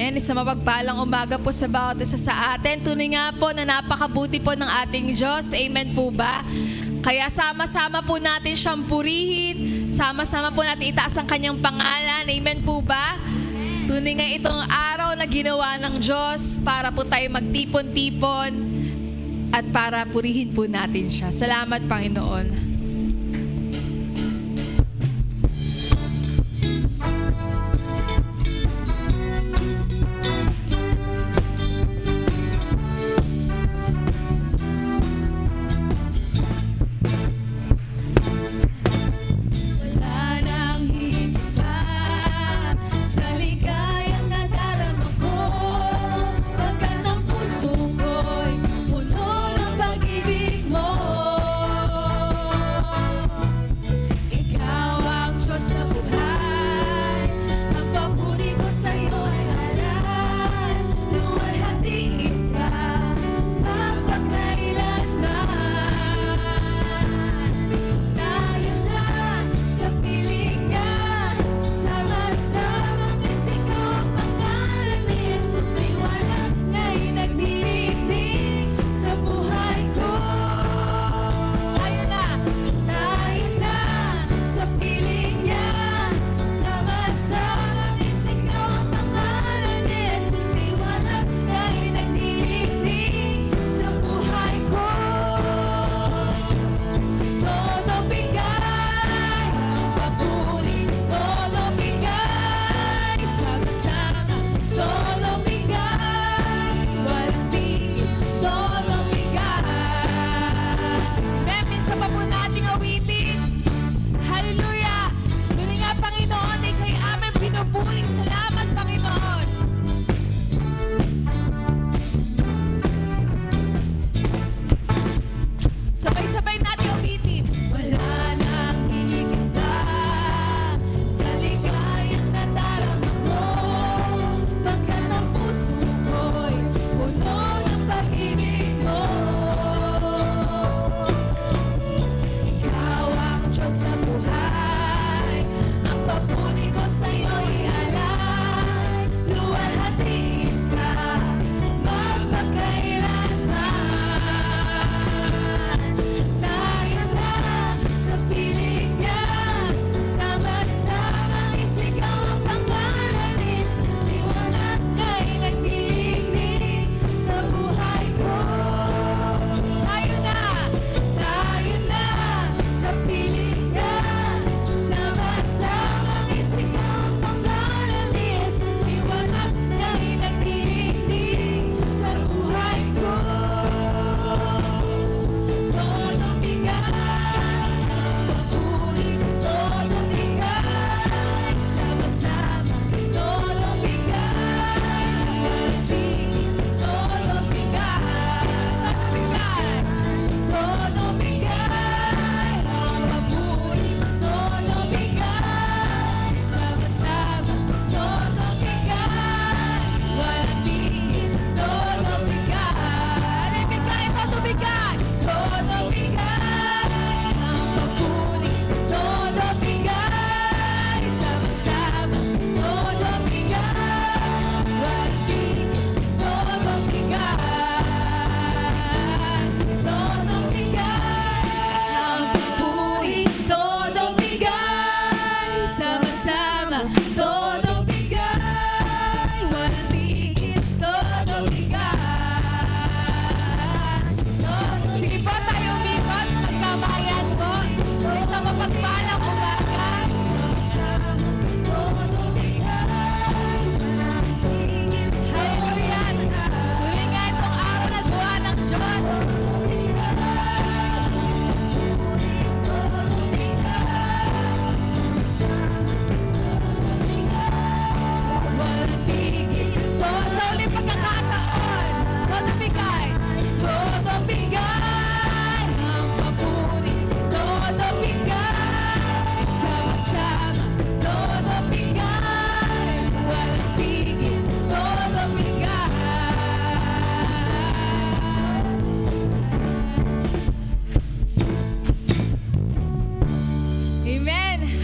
And sa mapagpalang umaga po sa bawat isa sa atin. Tunay nga po na napakabuti po ng ating Diyos. Amen po ba? Kaya sama-sama po natin siyang purihin. Sama-sama po natin itaas ang kanyang pangalan. Amen po ba? Tunay nga itong araw na ginawa ng Diyos para po tayo magtipon-tipon at para purihin po natin siya. Salamat, Panginoon.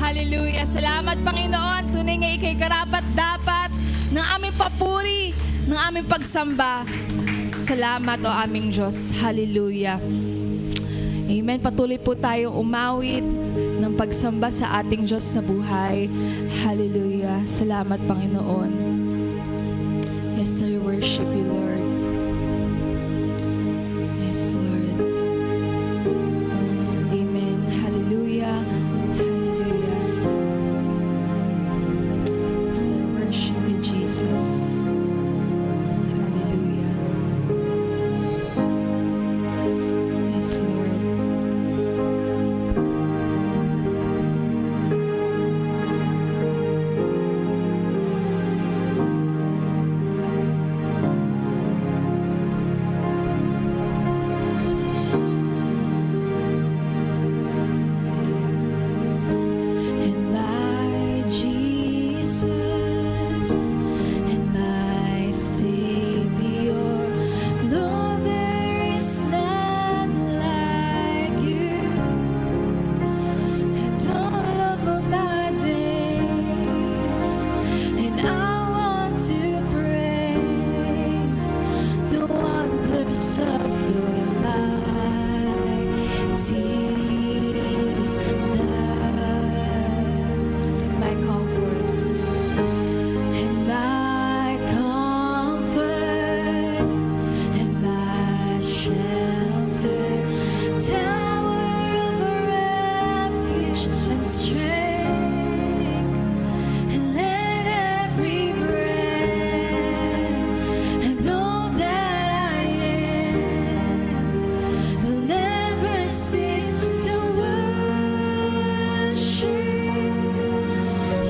Hallelujah. Salamat, Panginoon. Tunay nga ikay karapat-dapat ng aming papuri ng aming pagsamba. Salamat o aming Diyos. Hallelujah. Amen. Patuloy po tayong umawit ng pagsamba sa ating Diyos na buhay. Hallelujah. Salamat, Panginoon. Yes, I worship you, Lord. Yes, Lord. Amen. Hallelujah. Hallelujah. Yes, I worship you, Jesus. Hallelujah. Yes, Lord. And my Jesus and my Savior, Lord, there is none like you. And all of my days, and I want to praise the wonders of your mighty my comfort and my comfort and my shelter, tower of refuge and strength, and let every breath and all that I am will never cease to worship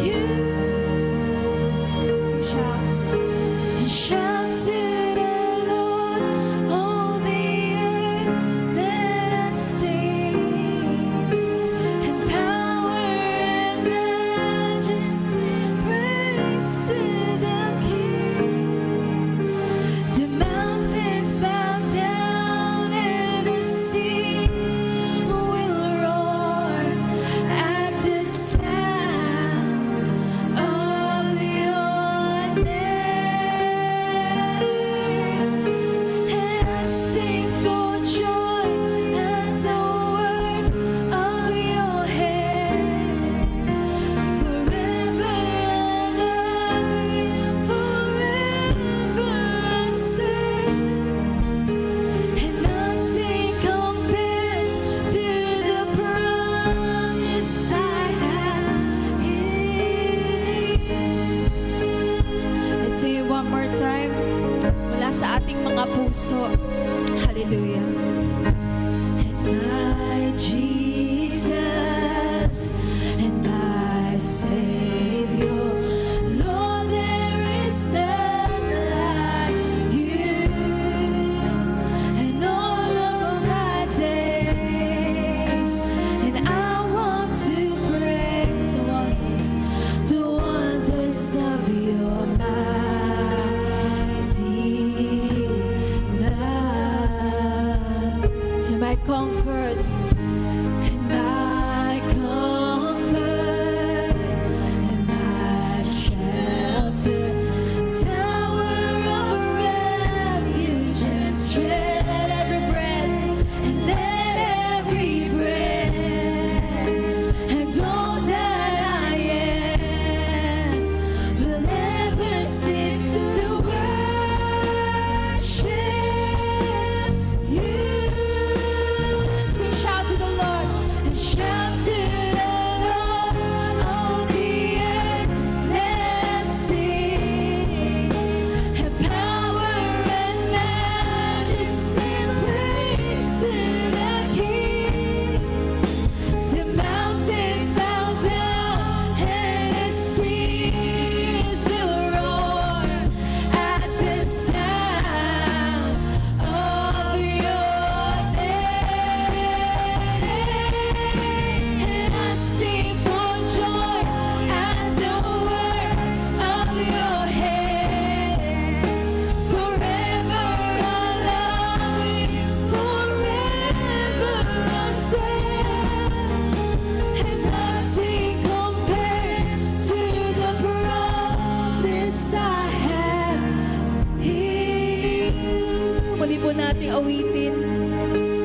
you. And shout to the Lord, all the earth, let us sing. And power and majesty, praise to the King. The mountains bow down and the seas will roar at the sound of your name. And I sing for joy at the work of your hand. Forever and ever, forever I sing. And nothing compares to the promise I have in you. Let's sing it one more time. Mula sa ating mga puso. Hallelujah. And my Jesus and my Savior, Lord, there is none like you. And all of my days, and I want to praise the wonders of your mighty love. So my comfort and my comfort and my shelter, tower of refuge and strength. Let every breath and let every breath and all that I am will never cease to worship you. Sing, shout.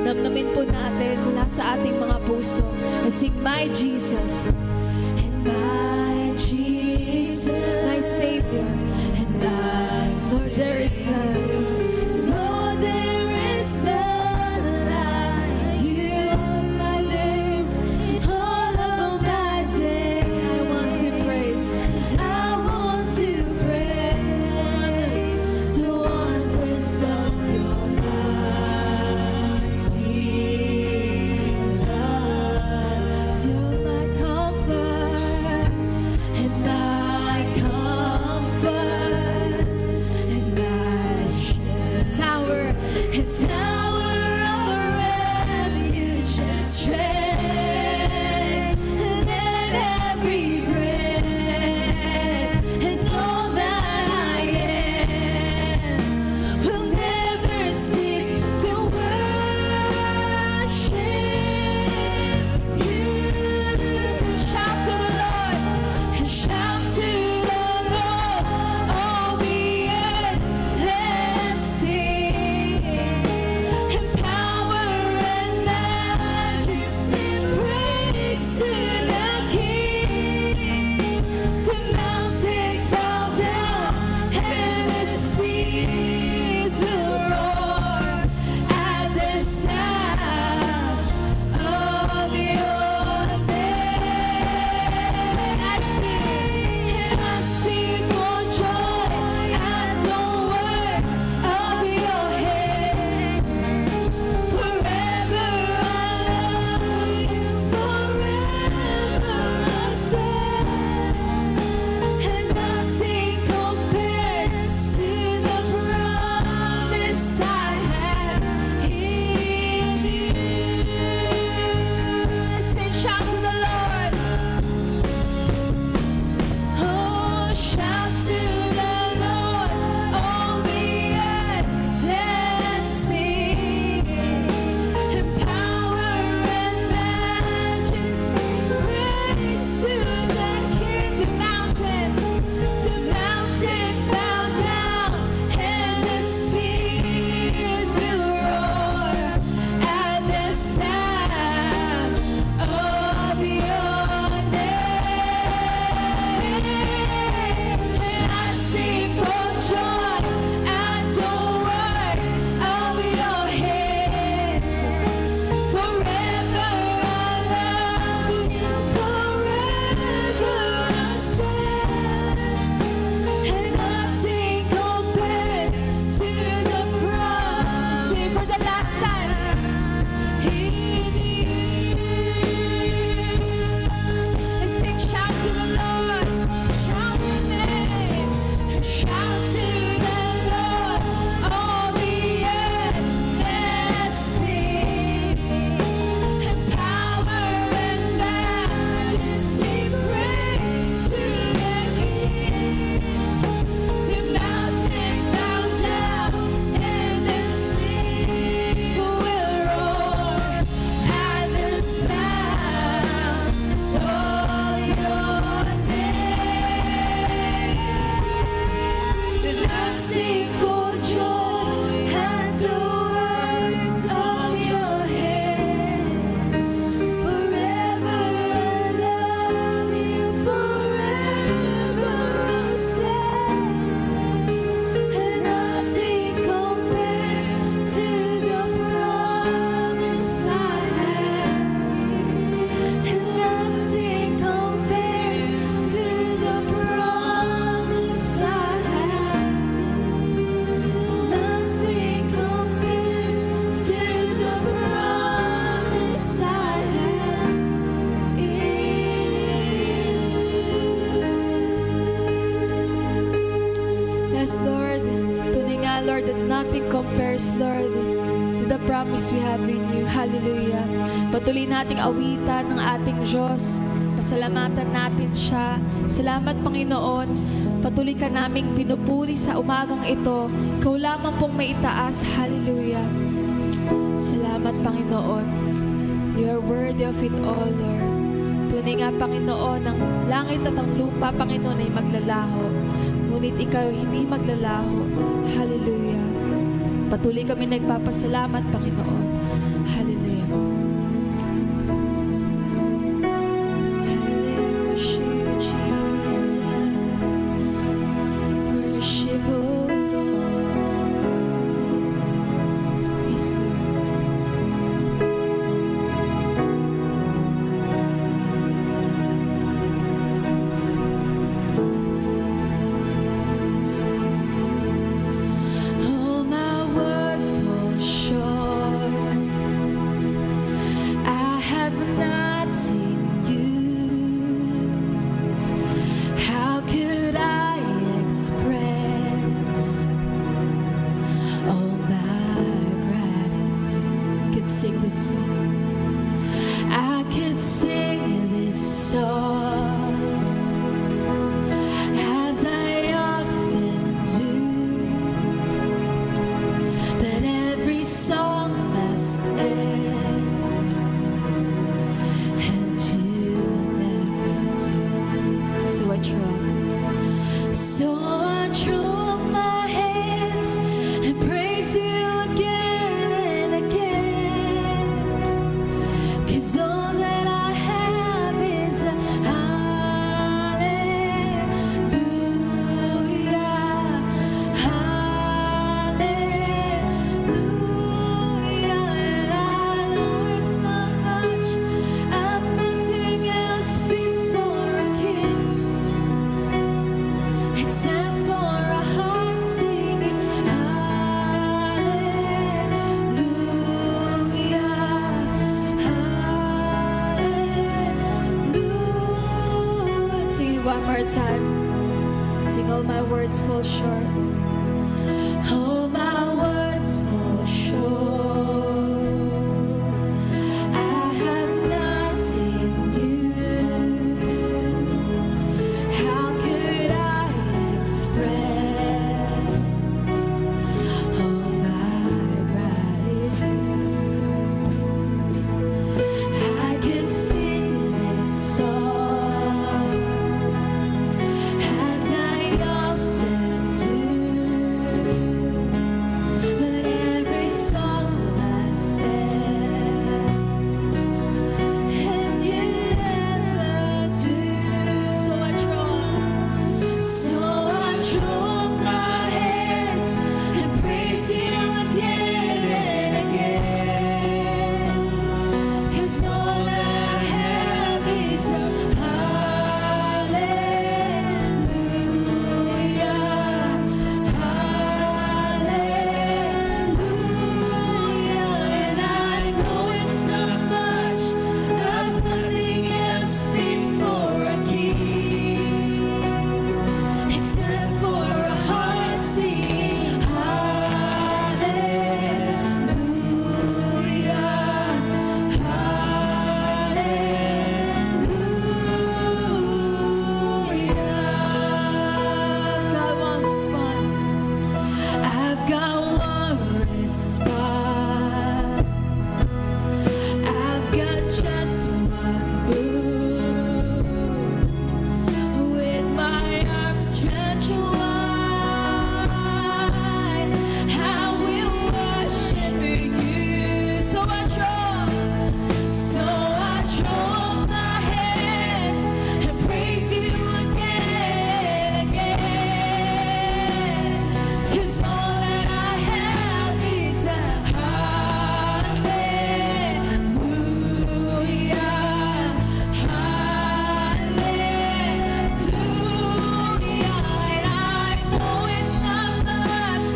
Namnamin po natin mula sa ating mga puso. Let's sing, My Jesus. And my Jesus, my Savior. And I, Lord, there is none. Lord, there is none like you. All my days, all of my days, I want to praise. I want to praise the wonders of your mighty love. You're my comfort and my comfort and my tower and tower of refuge and strength, and every breath and all that I am will never cease to worship you. And shout to the Lord, and shout to the Lord, all the earth, let's sing. And power and majesty, praise to the King. The mountains bow down and the seas will roar at the sound of your name. I sing for joy at the works of your hand. Forever I love you, forever I say, and nothing compares to the promise I have in you. Sing, shout to the Lord. Oh, shout to the Lord, all the earth, let's sing. And power and majesty, praise to the King. The mountains bow down and the seas will roar at the sound of your name. And I sing for joy at the works of your hand. Forever I love you, forever I say, and nothing compares to the promise. Sing for the last time. In you. And sing, shout to the Lord, shout your name, and shout to the Lord, all the earth, let's sing. And power and majesty, praise to the King. The mountains bow down and the seas will roar at the sound of your name. And I sing for joy at the works of your hand. Forever I love you, forever I'll stay, and nothing compares to the promise I have, and nothing compares to the promise I have, nothing compares to the promise I have in you. Yes, Lord. Tunay nga, Lord, that nothing compares, Lord, to the promise we have in you. Hallelujah. Patuloy nating awitan ng ating Diyos. Pasalamatan natin siya. Salamat, Panginoon. Patuloy ka naming pinupuri sa umagang ito. Ikaw lamang pong may itaas. Hallelujah. Salamat, Panginoon. You are worthy of it all, Lord. Tunay nga, Panginoon, ang langit at ang lupa, Panginoon, ay maglalaho. Ngunit ikaw hindi maglalaho. Hallelujah. Patuloy kami nagpapasalamat, Panginoon. Hallelujah. wanting you. How could I express all my gratitude? I could sing this song. I could sing this song as I often do, but every song must end, and you never do. So I throw up my hands and praise you again and again, 'cause all that I have is a hallelujah, hallelujah. And I know it's not much, I've nothing else fit for a king, except for a heart singing hallelujah, hallelujah. Sing it one more time. Sing all my words fall short. All my words fall short. I have nothing new. How could I express all my gratitude? I could sing this song as I often do, but every song must end, and you never do. So I throw up my hands and praise you again and again, 'cause all I have is a hallelujah, hallelujah. And I know it's not much, I've nothing else fit for a king, except for a heart singing hallelujah, hallelujah. I've got one response. I've got just one move. With my arms stretched wide, I will worship you. So I throw up my hands and praise you again and again, 'cause all that I have is a hallelujah, hallelujah. And I know it's not much,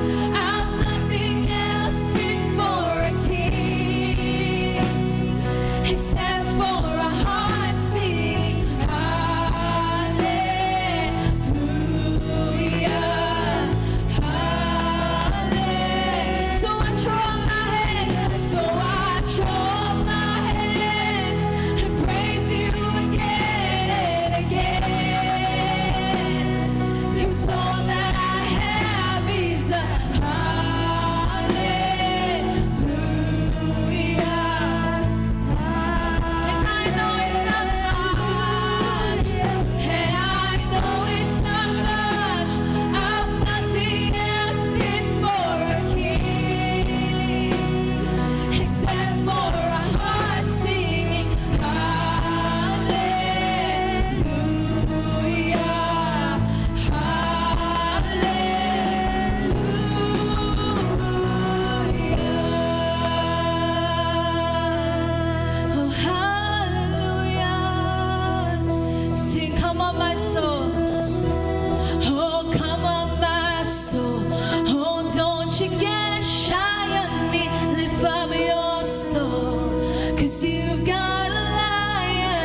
I've nothing else fit for a king, except for a heart singing hallelujah, hallelujah. So I throw up my hands and praise you again and again, 'cause all that I have is a hallelujah. And I know it's not much, and I know it's not much, I've nothing else fit for a king, except for a heart singing hallelujah, hallelujah. Oh, hallelujah. Sing, come on, my soul. Oh, come on, my soul. Oh, don't you get shy on me. Lift up your soul, 'cause you've got a lion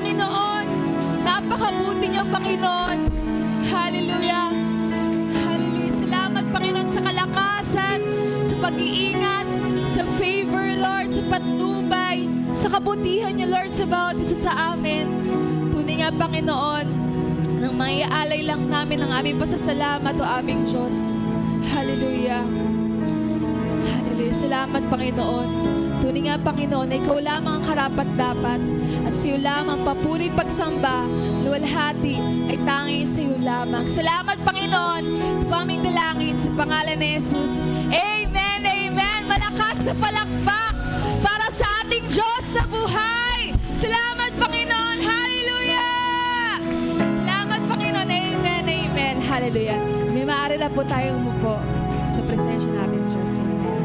Panginoon. Napakabuti niyo, Panginoon. Hallelujah. Hallelujah. Salamat, Panginoon, sa kalakasan, sa pag-iingat, sa favor, Lord, sa patnubay, sa kabutihan niyo, Lord, sa bawat isa sa amin. Tunay nga, Panginoon, nang maiaalay lang namin ang aming pasasalamat o aming Diyos. Hallelujah. Hallelujah. Salamat, Panginoon. Tunay nga, Panginoon, na ikaw lamang ang karapat-dapat at sa iyo lamang papuri pagsamba, luwalhati ay tanging sa iyo lamang. Salamat, Panginoon. Ito po aming dalangin sa pangalan ni Jesus. Amen, amen. Malakas sa palakpak para sa ating Diyos na buhay. Salamat, Panginoon. Hallelujah. Salamat, Panginoon. Amen, amen. Hallelujah. May maaari na po tayong umupo sa presensya natin, Diyos. Amen.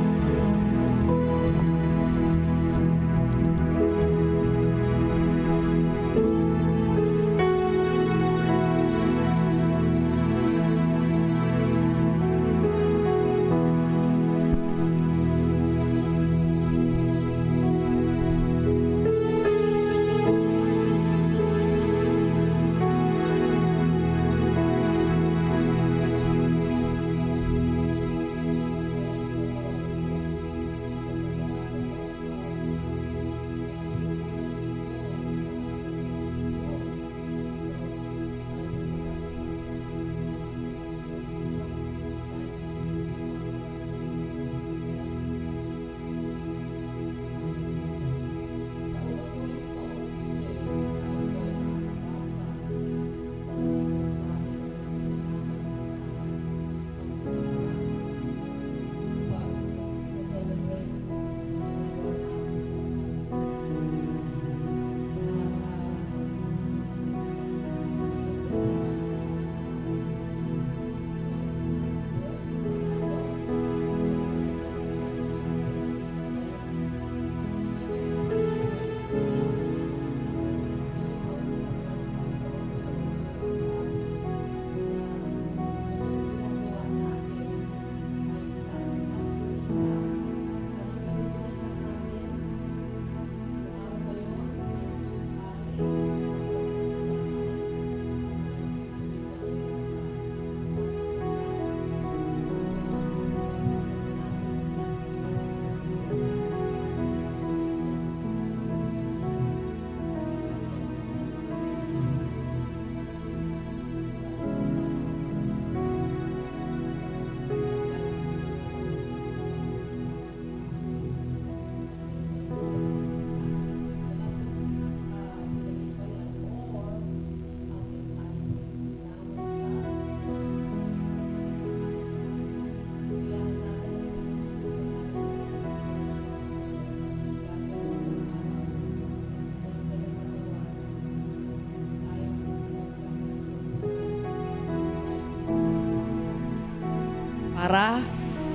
Para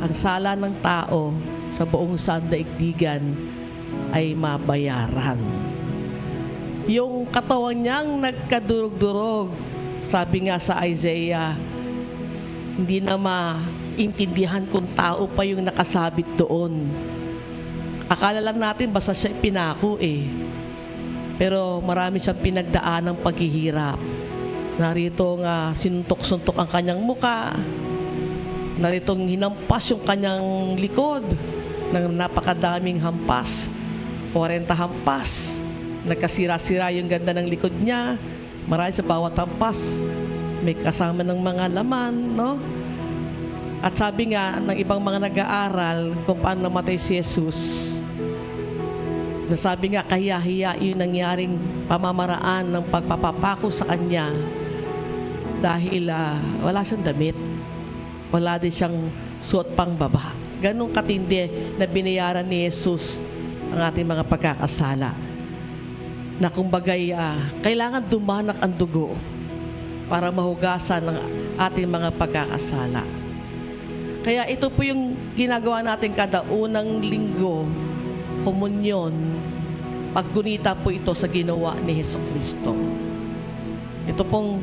ang sala ng tao sa buong sandaigdigan ay mabayaran. Yung katawan niyang nagkadurog-durog, sabi nga sa Isaiah, hindi na maintindihan kung tao pa yung nakasabit doon. Akala lang natin basta siya pinako eh. Pero marami siyang pinagdaan ng paghihirap. Narito nga sinuntok-suntok ang kanyang muka. Naritong hinampas yung kanyang likod ng napakadaming hampas. 40 hampas. Nagkasira-sira yung ganda ng likod niya. Marami sa bawat hampas. May kasama ng mga laman, no? At sabi nga ng ibang mga nag-aaral kung paano namatay si Jesus, nasabi nga kahiya-hiya yung nangyaring pamamaraan ng pagpapapako sa kanya dahil wala siyang damit. Wala din siyang suot pang baba. Ganong katindi na binayaran ni Jesus ang ating mga pagkakasala. Na kumbagay, kailangan dumanak ang dugo para mahugasan ng ating mga pagkakasala. Kaya ito po yung ginagawa natin kada unang linggo, komunyon, paggunita po ito sa ginawa ni Jesucristo. Ito pong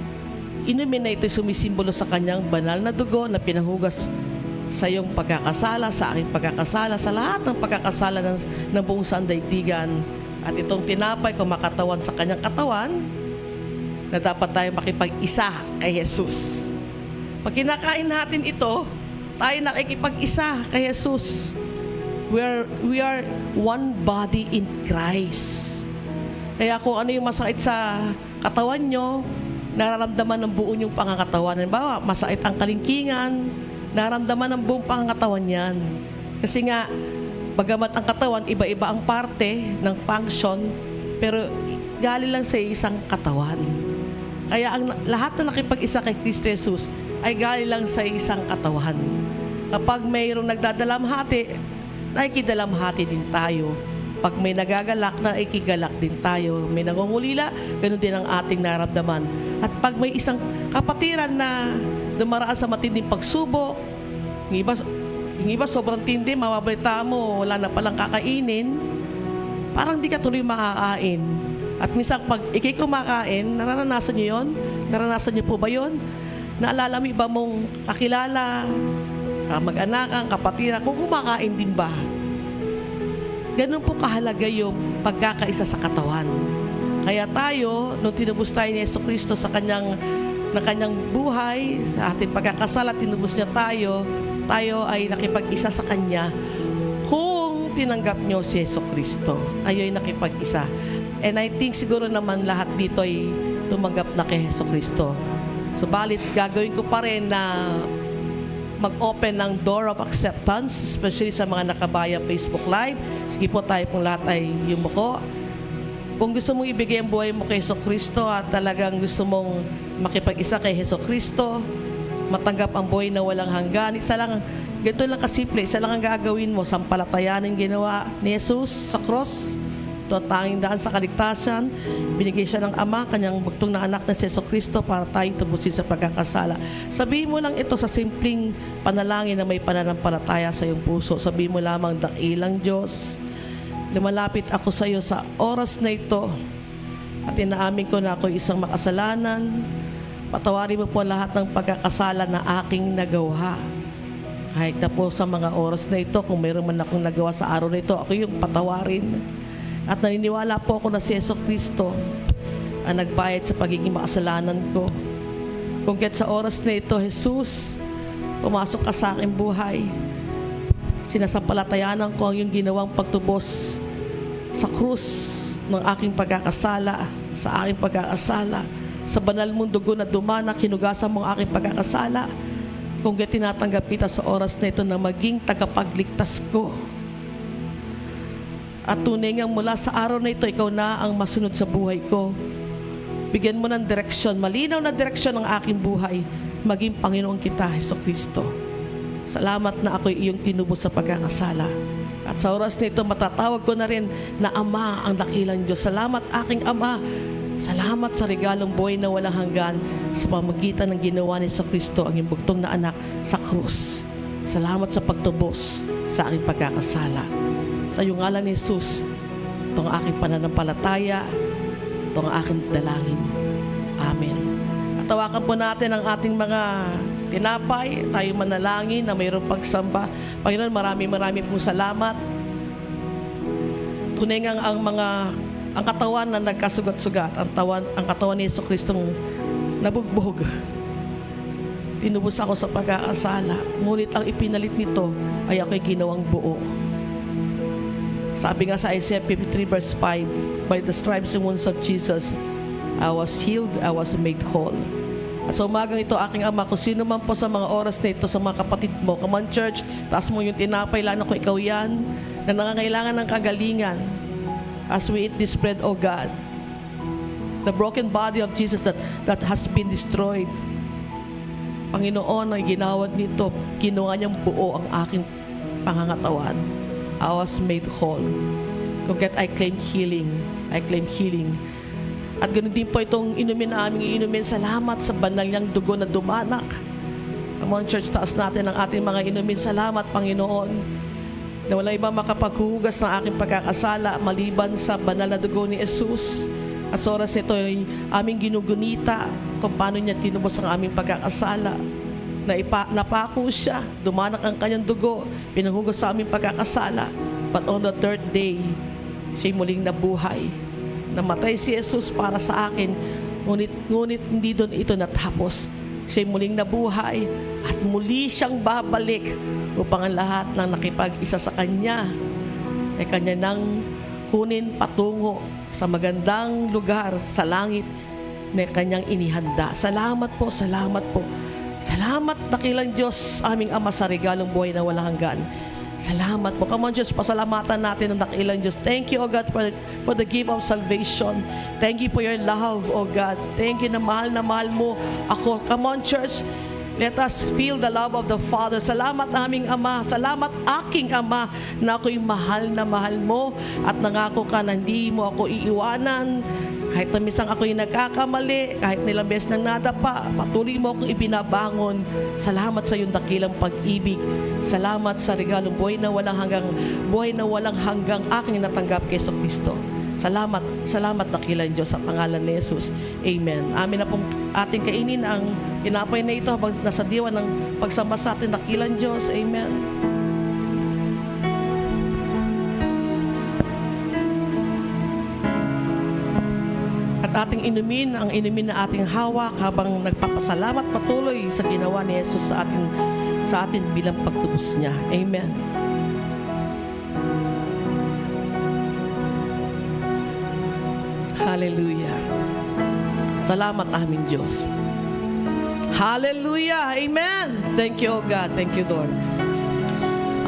inumin na ito sumisimbolo sa kanyang banal na dugo na pinahugas sa iyong pagkakasala, sa aking pagkakasala, sa lahat ng pagkakasala ng buong sandaigdigan. At itong tinapay kumakatawan sa kanyang katawan na dapat tayo makipag-isa kay Jesus. Pag kinakain natin ito, tayo nakikipag-isa kay Jesus. We are one body in Christ. Kaya kung ano yung masakit sa katawan nyo, nararamdaman ng buo yung pangangatawan. Halimbawa, masakit ang kalingkingan, nararamdaman ng buong pangangatawan yan. Kasi nga, bagamat ang katawan, iba-iba ang parte ng function, pero galing lang sa isang katawan. Kaya ang lahat na nakipag-isa kay Kristo Jesus ay galing lang sa isang katawan. Kapag mayroong nagdadalamhati, nakikidalamhati din tayo. Pag may nagagalak na, ikigalak din tayo. May nangungulila, ganun din ang ating naramdaman. At pag may isang kapatiran na dumaraan sa matinding pagsubok, yung iba sobrang tindi, mababalita mo, wala na palang kakainin, parang di ka tuloy makakain. At minsan pag ikay kumakain, nararanasan niyo yun? Naranasan niyo po ba yun? Naalala mo iba mong kakilala, kamag-anakan, kapatiran, kung kumakain din ba? Ganun po kahalaga yung pagkakaisa sa katawan. Kaya tayo, nung tinubos tayo ni Jesucristo sa kanyang buhay, sa ating pagkakasal at tinubos niya tayo ay nakipag-isa sa Kanya. Kung tinanggap niyo si Jesucristo, kayo ay nakipag-isa. And I think siguro naman lahat dito ay tumanggap na kay Jesucristo. Subalit, gagawin ko pa rin na mag-open ng door of acceptance, especially sa mga nakabaya Facebook Live. Sige po, tayo pong lahat ay yumuko. Kung gusto mong ibigay ang buhay mo kay Jesucristo at talagang gusto mong makipag-isa kay Jesucristo, matanggap ang buhay na walang hanggan, ganito lang kasimple, isa lang ang gagawin mo, sampalatayanin ginawa ni Jesus sa cross. Ito ang tanging daan sa kaligtasan. Binigay siya ng Ama, kanyang bugtong na anak na si Jesucristo para tayo tubusin sa pagkakasala. Sabihin mo lang ito sa simpleng panalangin na may pananampalataya sa iyong puso. Sabihin mo lamang, dakilang Diyos, lumalapit ako sa iyo sa oras na ito at inaamin ko na ako isang makasalanan. Patawarin mo po lahat ng pagkakasala na aking nagawa. Kahit na po sa mga oras na ito, kung mayroon man akong nagawa sa araw na ito, ako yung patawarin. At naniniwala po ako na si Jesucristo ang nagbayad sa pagiging makasalanan ko. Kung kahit sa oras na ito, Jesus, pumasok ka sa aking buhay. Sinasampalatayanan ko ang iyong ginawang pagtubos sa krus ng aking pagkakasala, sa aking pagkakasala, sa banal mong dugo na dumanak, hinugasan mo ang aking pagkakasala. Kung kahit tinatanggap kita sa oras na ito na maging tagapagligtas ko. At tunay nga mula sa araw na ito, ikaw na ang masunod sa buhay ko. Bigyan mo ng direksyon, malinaw na direksyon ng aking buhay, maging Panginoon kita, Jesucristo. Salamat na ako'y iyong tinubos sa pagkakasala. At sa oras na ito, matatawag ko na rin na Ama ang dakilang Diyos. Salamat aking Ama. Salamat sa regalong buhay na walang hanggan sa pamagitan ng ginawa ni Jesucristo, ang iyong bugtong na anak sa krus. Salamat sa pagtubos sa aking pagkakasala. Sa iyong ngalan ni Jesus, itong aking pananampalataya, itong aking dalangin. Amen. At tawakan po natin ang ating mga tinapay, tayo manalangin na mayroong pagsamba. Panginoon, marami pong salamat. Tunay nga ang katawan na nagkasugat-sugat, ang katawan ni Jesucristong nabugbog. Tinubos ako sa pag-aasala, ngunit ang ipinalit nito ay ako'y ginawang buo. Sabi nga sa Isaiah 53 verse 5, by the stripes and wounds of Jesus, I was healed, I was made whole. At sa umagang ito, aking Ama, kung sino man po sa mga oras na ito, sa mga kapatid mo, come on church, taas mo yung tinapay, lalo kung ikaw yan, na nangangailangan ng kagalingan. As we eat this bread, O God, the broken body of Jesus that has been destroyed, Panginoon, ay ginawad nito, ginawa niyang buo ang aking pangangatawan. I was made whole. Kung kahit I claim healing. At ganoon din po itong inumin na aming inumin. Salamat sa banal niyang dugo na dumanak. Come on church, taas natin ang ating mga inumin. Salamat Panginoon na wala ibang makapaghuhugas ng aking pagkakasala maliban sa banal na dugo ni Jesus. At sa oras nito ay aming ginugunita kung paano niya tinubos ang aming pagkakasala. Napako siya, dumanak ang kanyang dugo, pinanghugas sa aming pagkakasala. But on the third day, siya'y muling nabuhay. Namatay si Jesus para sa akin, ngunit hindi doon ito natapos. Siya'y muling nabuhay at muli siyang babalik upang ang lahat ng nakipag-isa sa Kanya ay Kanya nang kunin patungo sa magandang lugar sa langit na Kanyang inihanda. Salamat po, salamat po. Salamat dakilang Diyos, aming Ama, sa regalong buhay na walang hanggan. Salamat po. Come on, Diyos, pasalamatan natin ang dakilang Diyos. Thank you, O God, for the gift of salvation. Thank you for your love, O God. Thank you na mahal mo ako. Come on, church, Let us feel the love of the Father. Salamat aming Ama. Salamat aking Ama na ako'y mahal na mahal mo at nangako ka na hindi mo ako iiwanan. Kahit na minsan ako'y nagkakamali, kahit nilang beses nang nadapa, patuloy mo akong ibinabangon. Salamat sa iyong dakilang pag-ibig. Salamat sa regalong buhay na walang hanggang aking natanggap kay Kristo. Salamat dakilang Diyos sa pangalan ni Jesus. Amen. Amin na pong ating kainin ang tinapay na ito habang nasa diwa ng pagsamba sa atin dakilang Diyos. Amen. At ating inumin ang inumin na ating hawak habang nagpapasalamat patuloy sa ginawa ni Jesus sa atin bilang pagtubos niya. Amen. Hallelujah. Salamat aming Diyos. Hallelujah. Amen. Thank you, O God. Thank you, Lord.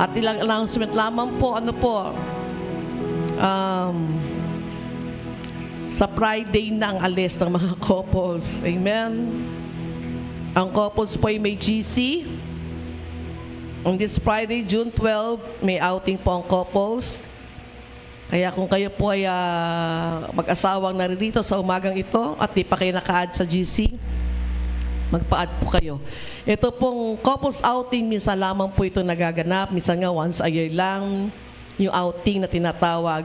At ilang announcement lamang po. Sa Friday na ang alis ng mga couples. Amen. Ang couples po ay may GC. On this Friday, June 12, may outing po ang couples. Kaya kung kayo po ay mag-asawang naririto sa umagang ito at di pa kayo naka-add sa GC, magpa-add po kayo. Ito pong couples outing, minsan lamang po ito nagaganap. Minsan nga once a year lang yung outing na tinatawag.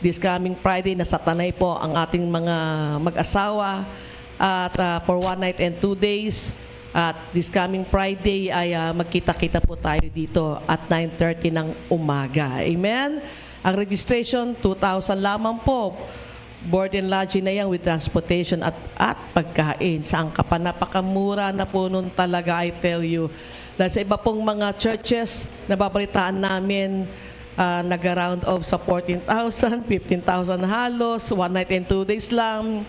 This coming Friday, nasa Tanay po ang ating mga mag-asawa at for 1 night and 2 days. At this coming Friday ay magkita-kita po tayo dito at 9:30 ng umaga. Amen? Ang registration, 2,000 lamang po. Board and lodging na yan with transportation at pagkain. Saan ka pa? Napakamura na po nun talaga, I tell you. Dahil sa iba pong mga churches, nababalitaan namin, nag-round of sa 14,000, 15,000 halos, 1 night and 2 days lang.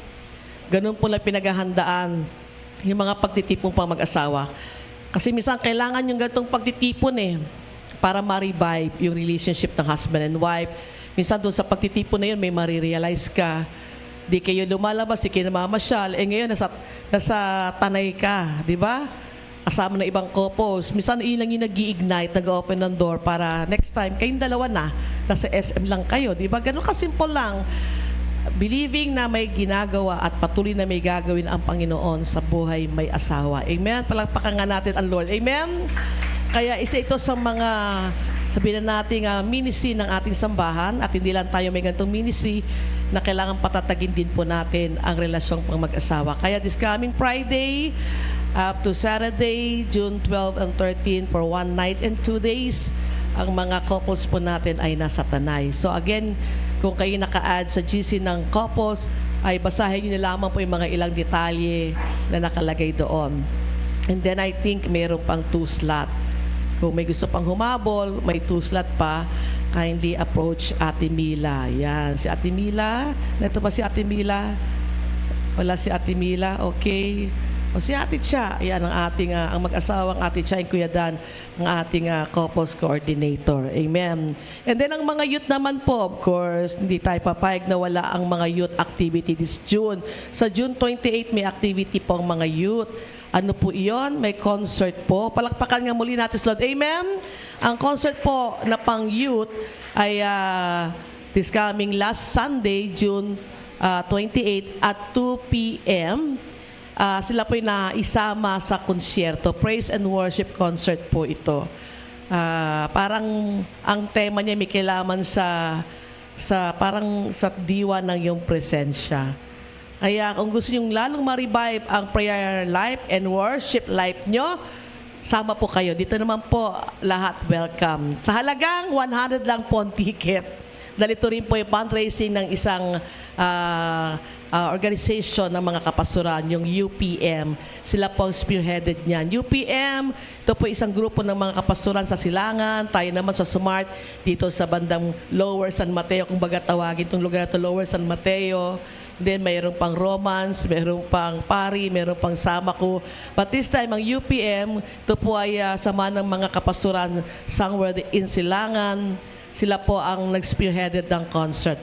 Ganun po na pinaghahandaan yung mga pagtitipon pang mag-asawa. Kasi minsan kailangan yung ganitong pagtitipon para ma-revive yung relationship ng husband and wife. Minsan doon sa pagtitipon na yun, may marirealize ka. Di kayo lumalabas, di kayo namamasyal. Ngayon, nasa Tanay ka, di ba? Kasama ng ibang couples. Minsan ilang yung nag-i-ignite, nag-open ng door para next time, kayong dalawa nasa SM lang kayo. Di ba? Ganun ka-simple lang. Believing na may ginagawa at patuloy na may gagawin ang Panginoon sa buhay may asawa. Amen? Palagpakan nga natin ang Lord. Amen? Kaya isa ito sa mga, sabihin na natin, ministry ng ating sambahan at hindi lang tayo may ganitong ministry na kailangan patatagin din po natin ang relasyong pang mag-asawa. Kaya this coming Friday up to Saturday, June 12 and 13 for 1 night and 2 days, ang mga couples po natin ay nasa Tanay. So again, kung kayo naka-add sa GC ng couples, ay basahin nyo na lamang po yung mga ilang detalye na nakalagay doon. And then I think mayroon pang 2 slot. Kung may gusto pang humabol, may 2 slot pa. Kindly approach Ate Mila. Yan, si Ate Mila. Ito ba si Ate Mila? Wala si Ate Mila. Okay. O si Ate Cha. Yan ang ating, ang mag-asawang Ate Cha and Kuya Dan, ang ating couples coordinator. Amen. And then ang mga youth naman po, of course, hindi tayo papayag na wala ang mga youth activity this June. Sa June 28, may activity po ang mga youth. Ano po iyon? May concert po. Palakpakan nga muli natin, Lord. Amen? Ang concert po na pang youth ay this coming last Sunday, June 28 at 2 p.m. Sila po yung naisama sa konsyerto. Praise and worship concert po ito. Parang ang tema niya may kailaman sa parang sa diwa ng iyong presensya. Kaya kung gusto nyo lalong ma-revive ang prayer life and worship life nyo, sama po kayo. Dito naman po, lahat welcome. Sa halagang 100 lang po ang ticket. Dahil ito rin po yung fundraising ng isang organization ng mga kapasuran, yung UPM. Sila po ang spearheaded niyan. UPM, ito po isang grupo ng mga kapasuran sa Silangan, tayo naman sa Smart, dito sa bandang Lower San Mateo, kung baga tawagin itong lugar na ito, Lower San Mateo. Then mayroon pang Romance, mayroon pang Pari, mayroon pang Samaku. But this time, ang UPM, ito po ay sama ng mga kapasuran somewhere in Silangan. Sila po ang nag-spearheaded ng concert.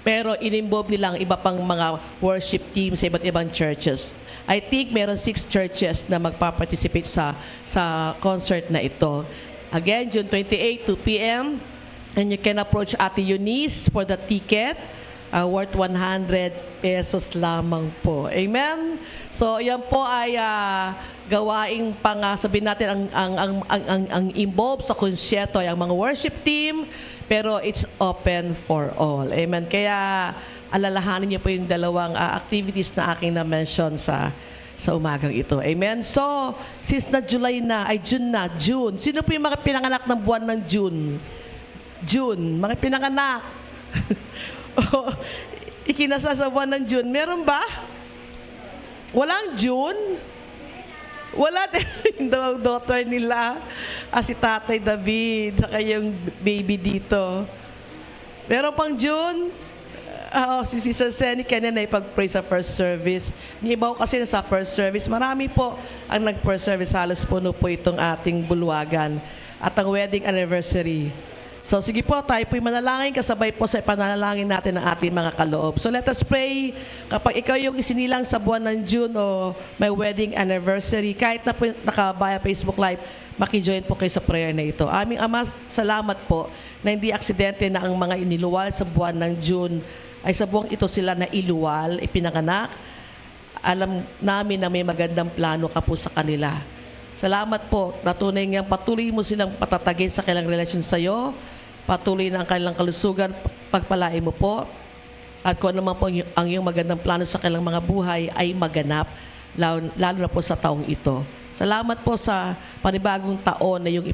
Pero in-involve nilang iba pang mga worship teams sa iba't ibang churches. I think meron 6 churches na magpa-participate sa concert na ito. Again, June 28, 2 p.m. And you can approach Ate Eunice for the ticket. Worth 100 pesos lamang po. Amen? So, yan po ay gawaing pang, sabihin natin, ang involved sa konsyerto ay ang mga worship team, pero it's open for all. Amen? Kaya, alalahanin niyo po yung dalawang activities na aking na-mention sa umagang ito. Amen? So, since na June. Sino po yung mga pinanganak ng buwan ng June? Mga pinanganak. Ikinasa sa buwan ng June. Meron ba? Walang June? Wala. Yung daughter nila. Si Tatay David. Saka yung baby dito. Meron pang June? Si Sister Senny kanina ipag-pray sa first service. Yung iba ko kasi sa first service. Marami po ang nag-first service. Halos puno po itong ating bulwagan. At ang wedding anniversary. So sige po, tayo po'y manalangin kasabay po sa ipanalangin natin ng ating mga kaloob. So let us pray. Kapag ikaw yung isinilang sa buwan ng June o may wedding anniversary, kahit na po nakabaya Facebook Live, makijoin po kayo sa prayer na ito. Aming Ama, salamat po na hindi aksidente na ang mga iniluwal sa buwan ng June ay sa buwang ito sila na iluwal, ipinanganak. Alam namin na may magandang plano ka po sa kanila. Salamat po, natunay nga patuloy mo silang patatagin sa kanilang relasyon sa iyo, patuloy na ang kanilang kalusugan, pagpalain mo po, at kung ano man po ang iyong magandang plano sa kanilang mga buhay ay maganap, lalo na po sa taong ito. Salamat po sa panibagong taon na yung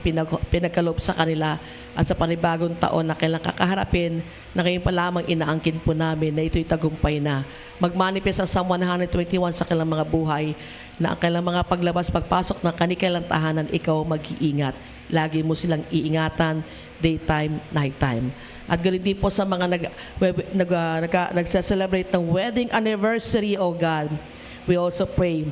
pinagkaloob sa kanila at sa panibagong taon na kailang kakaharapin na ngayon pa lamang inaangkin po namin na ito'y tagumpay na. Mag-manifest ang Psalm 121 sa kanilang mga buhay na ang kanilang mga paglabas, pagpasok ng kanilang tahanan, ikaw mag-iingat. Lagi mo silang iingatan, daytime, nighttime. At ganun din po sa mga nagsa-celebrate ng wedding anniversary, O God. We also pray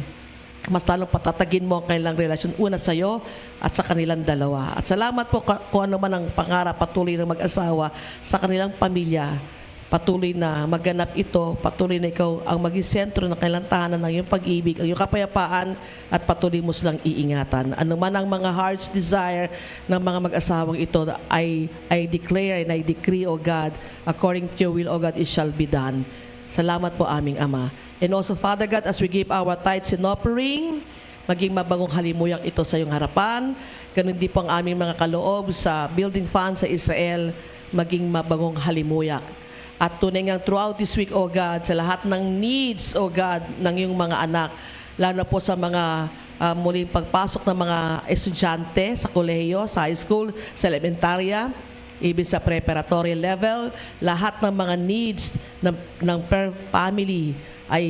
mas talong patatagin mo ang kanilang relasyon una sa iyo at sa kanilang dalawa. At salamat po kung ano man ang pangarap patuloy ng mag-asawa sa kanilang pamilya. Patuloy na maganap ito, patuloy na ikaw ang maging sentro ng kanilang tahanan ng iyong pag-ibig, ang iyong kapayapaan at patuloy mo silang iingatan. Ano man ang mga heart's desire ng mga mag-asawang ito, I declare and I decree, O God, according to your will, O God, it shall be done. Salamat po aming Ama. And also, Father God, as we give our tithes and offering, maging mabagong halimuyak ito sa iyong harapan. Ganun din po ang aming mga kaloob sa building fund sa Israel, maging mabagong halimuyak. At tunay nga throughout this week, O God, sa lahat ng needs, O God, ng iyong mga anak, lalo na po sa mga muling pagpasok ng mga estudyante sa kolehiyo, sa high school, sa elementarya, even sa preparatory level, lahat ng mga needs ng per family ay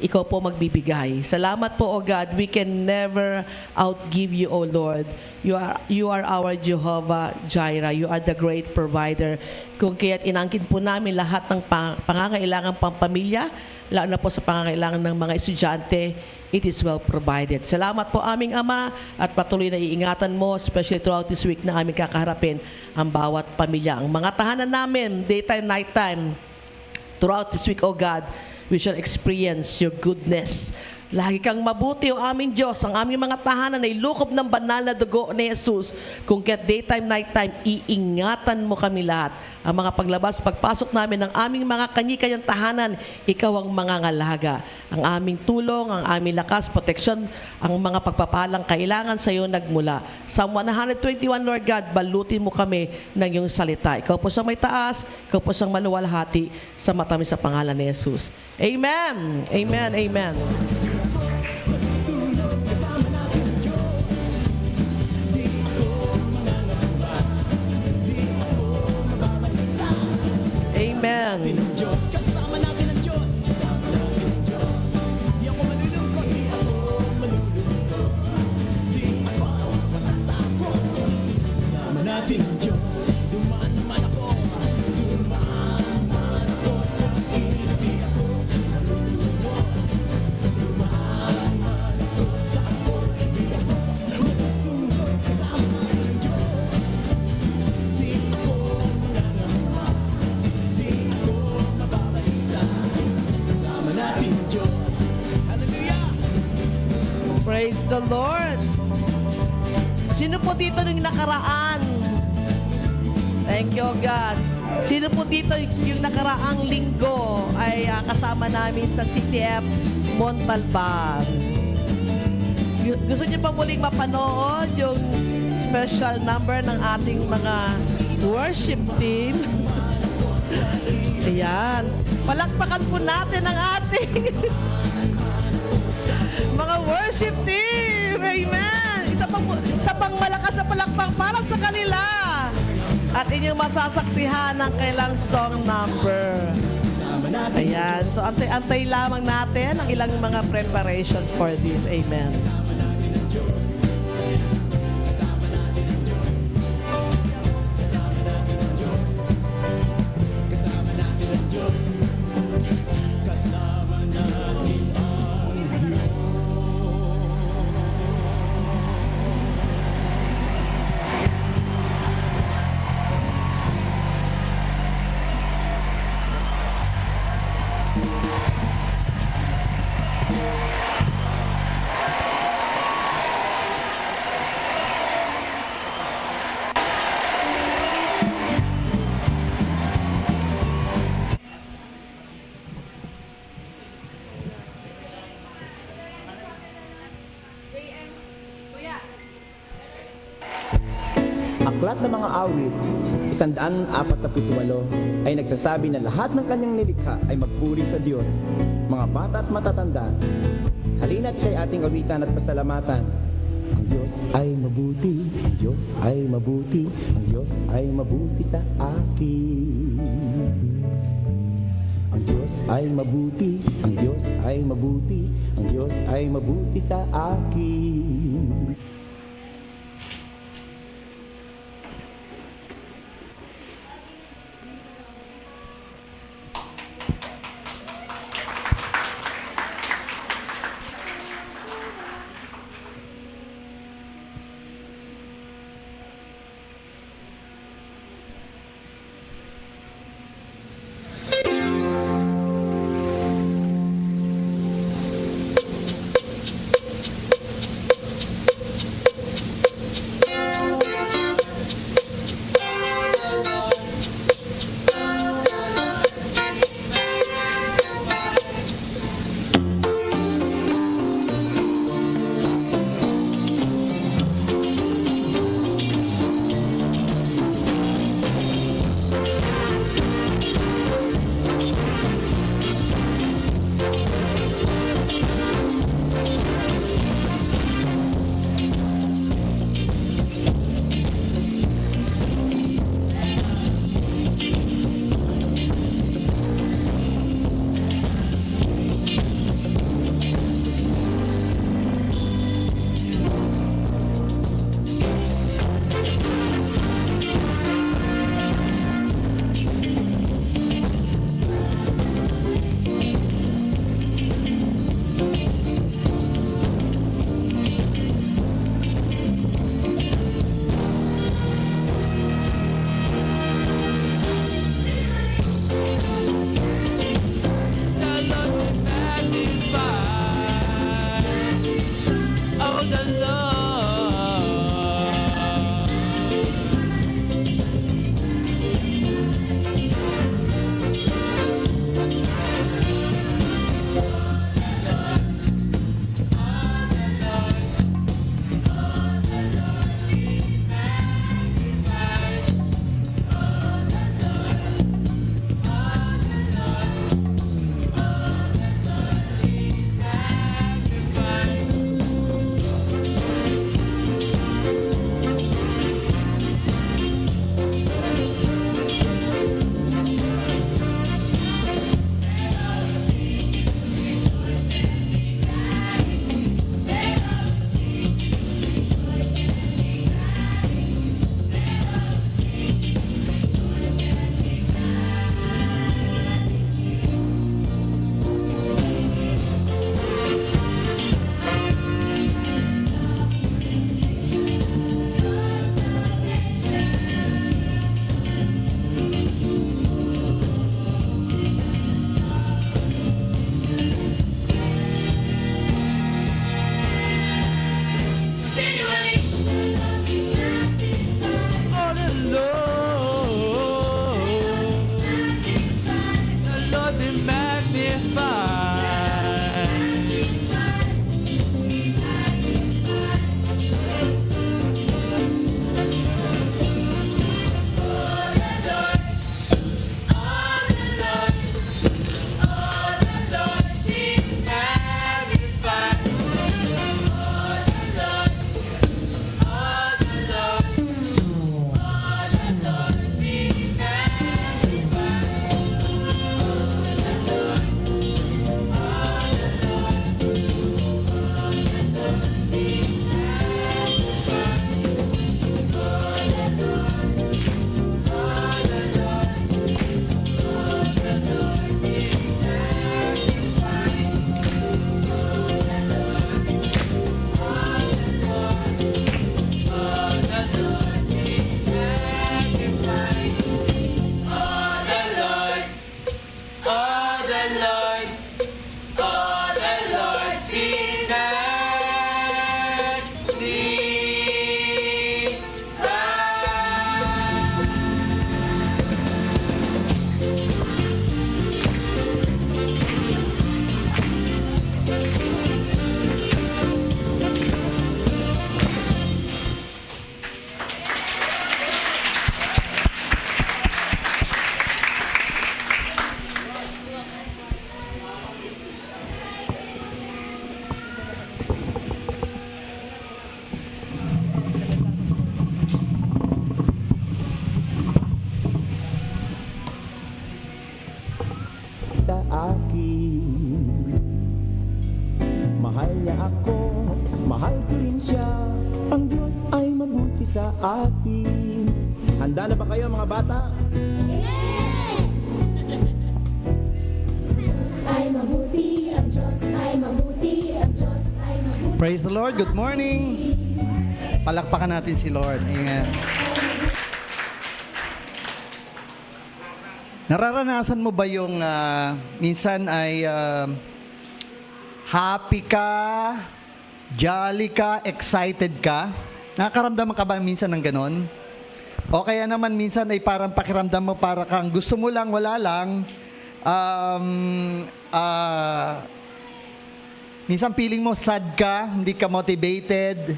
ikaw po magbibigay. Salamat po, O God. We can never outgive you, O Lord. You are our Jehovah Jireh. You are the great provider. Kung kaya't inangkin po namin lahat ng pangangailangan pang pamilya, lalo na po sa pangangailangan ng mga estudyante, it is well provided. Salamat po aming Ama at patuloy na iingatan mo, especially throughout this week na aming kakaharapin ang bawat pamilya. Ang mga tahanan namin, daytime, nighttime, throughout this week, O God, we shall experience your goodness. Lagi kang mabuti, O aming Diyos. Ang aming mga tahanan ay lukob ng banal na dugo ni Jesus. Kung kaya't daytime, nighttime, iingatan mo kami lahat. Ang mga paglabas, pagpasok namin ng aming mga kanyang tahanan, ikaw ang mangangalaga. Ang aming tulong, ang aming lakas, proteksyon, ang mga pagpapalang kailangan sa iyo nagmula. Psalm 121, Lord God, balutin mo kami ng iyong salita. Ikaw po siyang may taas, ikaw po siyang maluwalhati sa matamis sa pangalan ni Jesus. Amen. Amen. Amen. Amen. Kasama natin ang Diyos. Kasama natin ang Diyos. Di ako malulungkot. Di ako malulungkot. Di ako matatakot. Kasama natin ang Diyos. Dumaan man ako. Dumaan man ako sa hindi ako malulungkot. Dumaan man ako sa ako. Di ako masusunod. Kasama natin ang Diyos. Di ako mangangamba. Di ako Praise the Lord. Sino po dito nung nakaraan? Thank you, God. Sino po dito yung nakaraang linggo ay kasama namin sa CTF Montalban? Gusto niyo pa muling mapanood yung special number ng ating mga worship team? Ayan. Palakpakan po natin ang ating mga worship team. Amen. Isa pang malakas na palakpak para sa kanila. At inyong masasaksihan ang kailang song number. Ayan. So, antay-antay lamang natin ang ilang mga preparation for this. Amen. Aklat ng mga awit, 148 ay nagsasabi na lahat ng kanyang nilikha ay magpuri sa Diyos. Mga bata at matatanda, halina't siya'y ating awitan at pasalamatan. Ang Diyos ay mabuti, ang Diyos ay mabuti, ang Diyos ay mabuti sa akin. Ang Diyos ay mabuti, ang Diyos ay mabuti, ang Diyos ay mabuti sa akin. akin. Mahal niya ako, mahal ko rin siya. Ang Diyos ay mabuti sa atin. Handa na ba kayo mga bata? Diyos ay mabuti, ang Diyos ay mabuti, ang Diyos ay mabuti. Praise the Lord. Good morning. Palakpakan natin si Lord. Amen. Nararanasan mo ba yung minsan ay happy ka, jolly ka, excited ka? Nakakaramdam ka ba minsan ng ganon? O kaya naman minsan ay parang pakiramdam mo para kang gusto mo lang, wala lang. Minsan feeling mo sad ka, hindi ka motivated,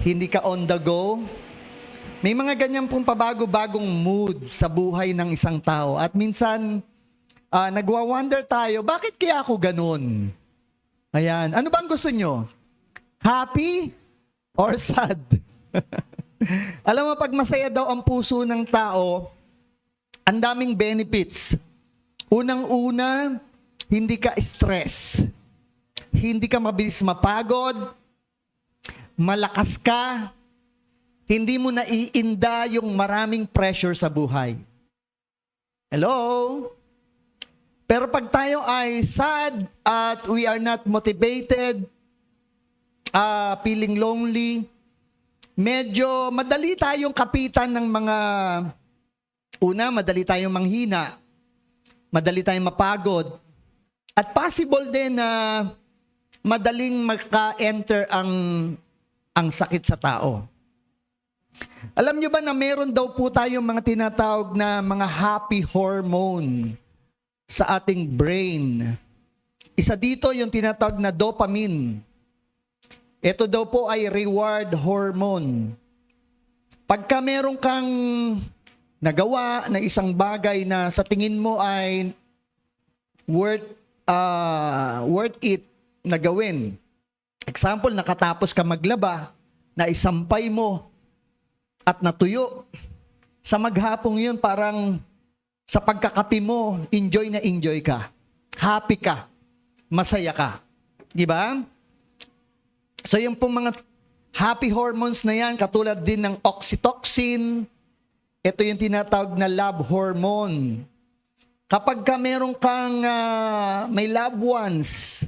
hindi ka on the go. May mga ganyan pong pabago-bagong mood sa buhay ng isang tao. At minsan, nagwa-wonder tayo, bakit kaya ako ganun? Ayan. Ano bang gusto nyo? Happy or sad? Alam mo, pag masaya daw ang puso ng tao, ang daming benefits. Unang-una, hindi ka stress. Hindi ka mabilis mapagod. Malakas ka. Hindi mo naiinda yung maraming pressure sa buhay. Hello? Pero pag tayo ay sad at we are not motivated, feeling lonely, medyo madali tayong kapitan ng mga, madali tayong manghina, madali tayong mapagod, at possible din na madaling maka-enter ang sakit sa tao. Alam nyo ba na meron daw po tayong mga tinatawag na mga happy hormone sa ating brain? Isa dito yung tinatawag na dopamine. Ito daw po ay reward hormone. Pagka meron kang nagawa na isang bagay na sa tingin mo ay worth it na gawin. Example, nakatapos ka maglaba, na isampay mo, at natuyo. Sa maghapong yun, parang sa pagkakapi mo, enjoy na enjoy ka. Happy ka. Masaya ka. Di ba? So yung pong mga happy hormones na yan, katulad din ng oxytocin, ito yung tinatawag na love hormone. Kapag ka meron kang may loved ones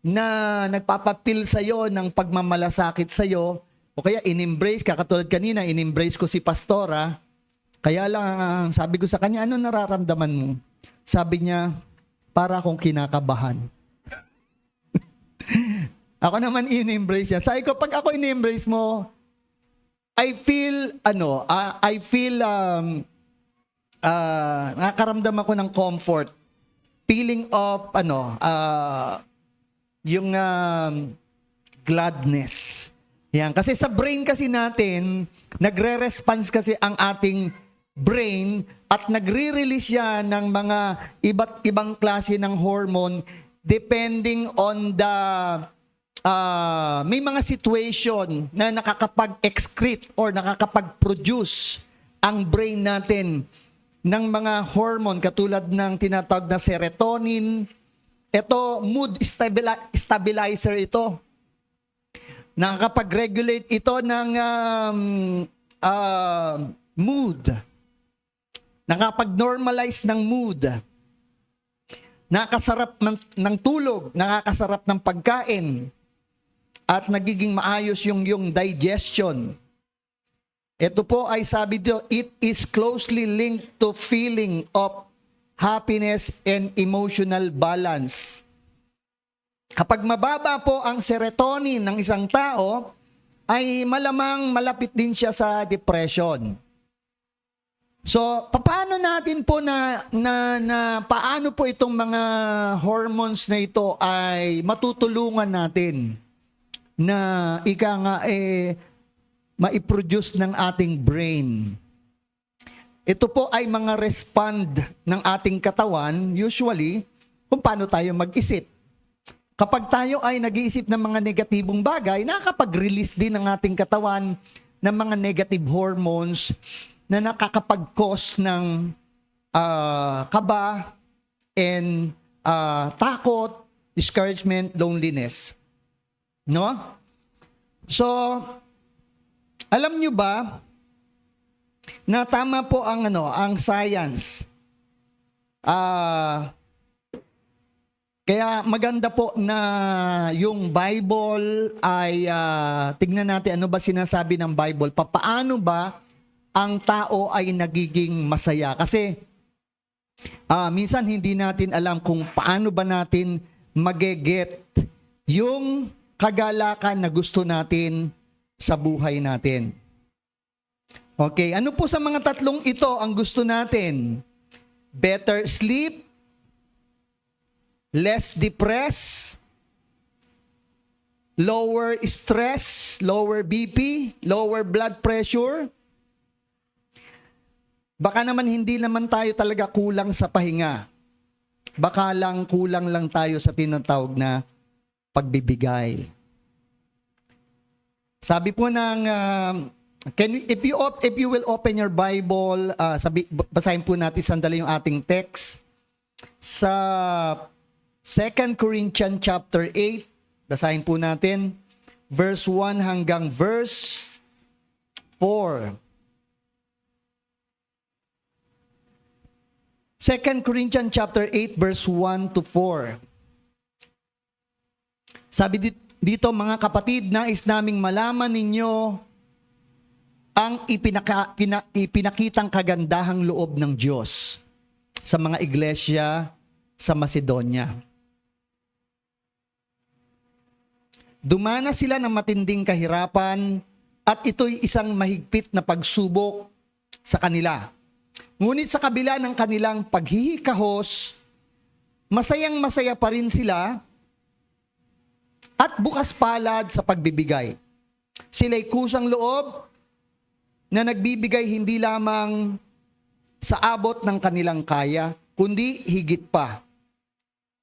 na nagpapapil sa'yo ng pagmamalasakit sa'yo, o kaya in-embrace ka, katulad kanina, in-embrace ko si Pastora. Kaya lang, sabi ko sa kanya, ano nararamdaman mo? Sabi niya, para akong kinakabahan. Ako naman in-embrace niya. Sabi ko, pag ako in-embrace mo, I feel, nakakaramdam ako ng comfort. Feeling of, yung gladness. Yan. Kasi sa brain kasi natin, nagre-response kasi ang ating brain at nagre-release siya ng mga iba't ibang klase ng hormone depending on the may mga situation na nakakapag-excrete or nakakapag-produce ang brain natin ng mga hormone katulad ng tinatawag na serotonin. Ito, mood stabilizer ito. Nakakapag-regulate ito ng mood. Nakakapag-normalize ng mood. Nakakasarap ng tulog, nakakasarap ng pagkain, at nagiging maayos yung digestion. Ito po ay sabi dito, it is closely linked to feeling of happiness and emotional balance. Kapag mababa po ang serotonin ng isang tao, ay malamang malapit din siya sa depression. So, paano natin po paano po itong mga hormones na ito ay matutulungan natin na maiproduce ng ating brain? Ito po ay mga respond ng ating katawan, usually, kung paano tayo mag-isip. Kapag tayo ay nag-iisip ng mga negatibong bagay, nakakapag-release din ng ating katawan ng mga negative hormones na nakakapag-cause ng kaba and takot, discouragement, loneliness. No? So, alam nyo ba na tama po ang science. Kaya maganda po na yung Bible ay tignan natin ano ba sinasabi ng Bible. Paano ba ang tao ay nagiging masaya? Kasi minsan hindi natin alam kung paano ba natin mageget yung kagalakan na gusto natin sa buhay natin. Okay, ano po sa mga tatlong ito ang gusto natin? Better sleep, less depressed, lower stress, lower BP, lower blood pressure. Baka naman hindi naman tayo talaga kulang sa pahinga. Baka lang kulang lang tayo sa tinatawag na pagbibigay. Sabi po ng if you will open your Bible, basahin po natin sandali yung ating text sa 2 Corinthians chapter 8. Basahin po natin verse 1 hanggang verse 4. 2 Corinthians chapter 8 verse 1 to 4. Sabi dito, mga kapatid, nais naming malaman ninyo ang ipinakitang kagandahang loob ng Diyos sa mga iglesia sa Macedonia. Dumana sila ng matinding kahirapan at ito'y isang mahigpit na pagsubok sa kanila. Ngunit sa kabila ng kanilang paghihikahos, masayang-masaya pa rin sila at bukas palad sa pagbibigay. Sila'y kusang loob na nagbibigay hindi lamang sa abot ng kanilang kaya, kundi higit pa.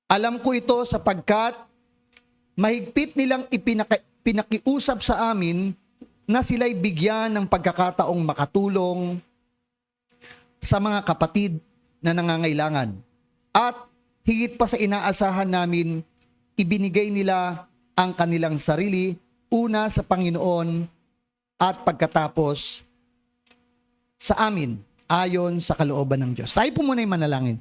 Alam ko ito sapagkat mahigpit nilang pinakiusap sa amin na sila'y bigyan ng pagkakataong makatulong sa mga kapatid na nangangailangan. At higit pa sa inaasahan namin, ibinigay nila ang kanilang sarili, una sa Panginoon at pagkatapos sa amin, ayon sa kalooban ng Diyos. Tayo po muna yung manalangin.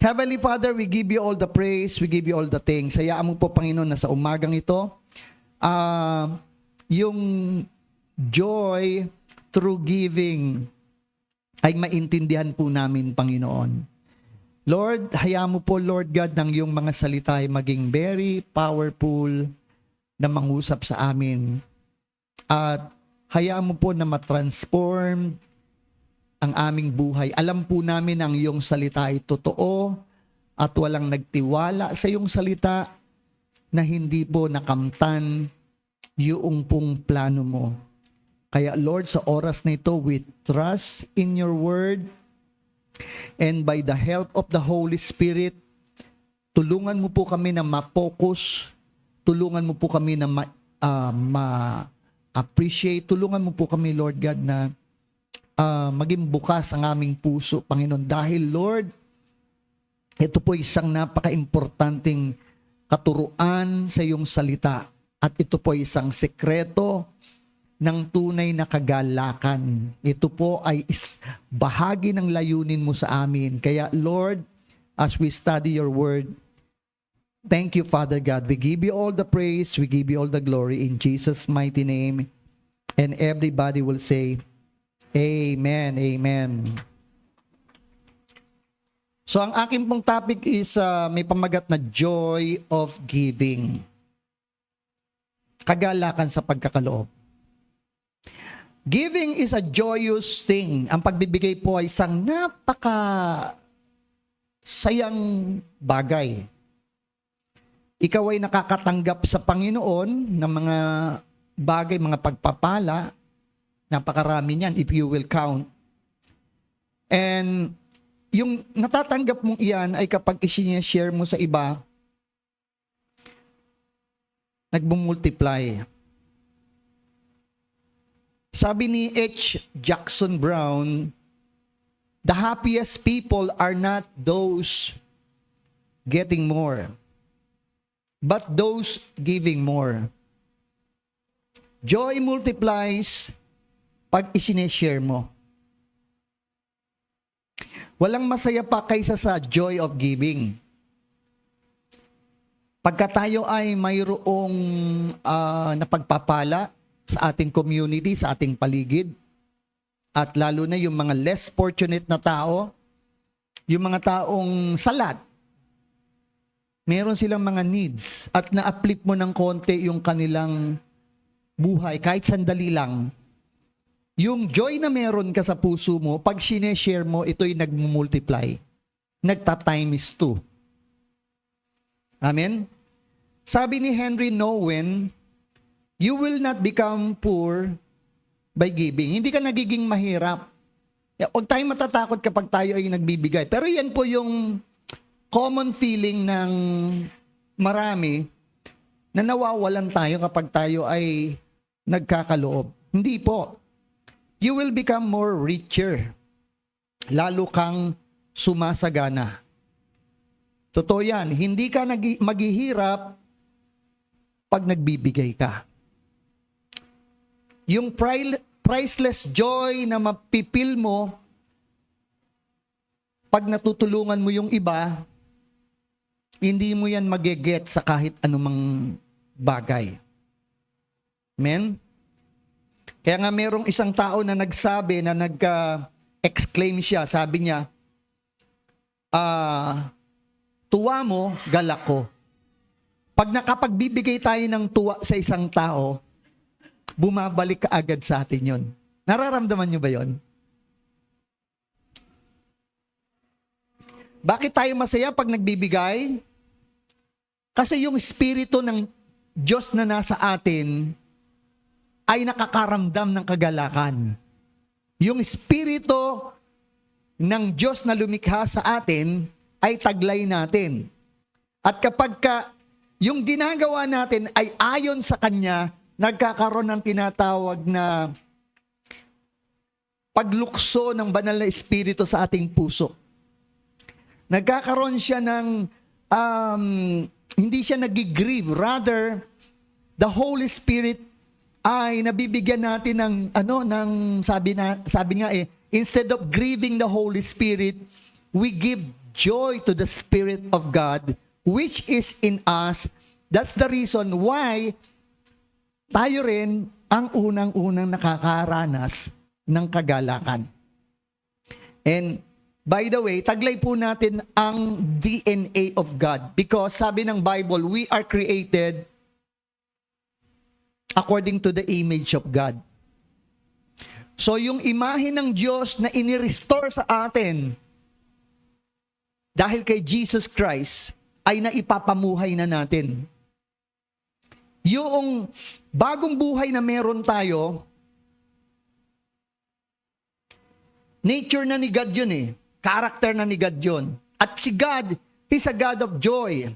Heavenly Father, we give you all the praise, we give you all the thanks. Hayaan mo po, Panginoon, na sa umagang ito, yung joy through giving ay maintindihan po namin, Panginoon. Lord, hayaan mo po, Lord God, ng iyong mga salita ay maging very powerful na mangusap sa amin. At hayaan mo po na matransform ang aming buhay. Alam po namin ang iyong salita ay totoo at walang nagtiwala sa iyong salita na hindi po nakamtan yung pong plano mo. Kaya Lord, sa oras na ito, we trust in your word. And by the help of the Holy Spirit, tulungan mo po kami na ma-focus, tulungan mo po kami na ma-appreciate, tulungan mo po kami, Lord God, na maging bukas ang aming puso, Panginoon. Dahil, Lord, ito po isang napaka-importanting katuruan sa iyong salita. At ito po isang sekreto ng tunay na kagalakan. Ito po ay bahagi ng layunin mo sa amin. Kaya Lord, as we study your word, thank you, Father God. We give you all the praise, we give you all the glory in Jesus' mighty name. And everybody will say, Amen, Amen. So ang aking pong topic is may pamagat na joy of giving. Kagalakan sa pagkakaloob. Giving is a joyous thing. Ang pagbibigay po ay isang sayang bagay. Ikaw ay nakakatanggap sa Panginoon ng mga bagay, mga pagpapala. Napakarami niyan if you will count. And yung natatanggap mong iyan ay kapag i-share mo sa iba, nagbumultiply. Sabi ni H. Jackson Brown, the happiest people are not those getting more, but those giving more. Joy multiplies pag isineshare mo. Walang masaya pa kaysa sa joy of giving. Pagka tayo ay mayroong napagpapala sa ating community, sa ating paligid, at lalo na yung mga less fortunate na tao, yung mga taong salat, meron silang mga needs at na-uplift mo ng konti yung kanilang buhay, kahit sandali lang. Yung joy na meron ka sa puso mo, pag sineshare mo, ito'y nagmumultiply. Nagta-times 2. Amen? Sabi ni Henry Nouwen, you will not become poor by giving. Hindi ka nagiging mahirap. Huwag tayong matatakot kapag tayo ay nagbibigay. Pero yan po yung common feeling ng marami na nawawalan tayo kapag tayo ay nagkakaloob. Hindi po. You will become more richer. Lalo kang sumasagana. Totoo yan. Hindi ka maghihirap pag nagbibigay ka. Yung priceless joy na mapipil mo pag natutulungan mo yung iba, hindi mo yan mageget sa kahit anumang bagay. Amen? Kaya nga merong isang tao na nagsabi, na nag-exclaim siya, sabi niya, tuwa mo, galak ko. Pag nakapagbibigay tayo ng tuwa sa isang tao, bumabalik ka agad sa atin yon. Nararamdaman nyo ba yon? Bakit tayo masaya pag nagbibigay? Kasi yung espiritu ng Diyos na nasa atin ay nakakaramdam ng kagalakan. Yung espiritu ng Diyos na lumikha sa atin ay taglay natin. At kapag yung ginagawa natin ay ayon sa Kanya, nagkakaroon ng tinatawag na paglukso ng banal na espiritu sa ating puso. Nagkakaroon siya ng, hindi siya nag-grieve. Rather, the Holy Spirit ay nabibigyan natin ng sabi nga instead of grieving the Holy Spirit, we give joy to the Spirit of God, which is in us. That's the reason why tayo rin ang unang-unang nakakaranas ng kagalakan. And by the way, taglay po natin ang DNA of God, because sabi ng Bible, we are created according to the image of God. So yung imahe ng Diyos na inirestore sa atin dahil kay Jesus Christ ay naipapamuhay na natin. Yung bagong buhay na meron tayo, nature na ni God yun eh. Character na ni God yun. At si God, He's a God of joy.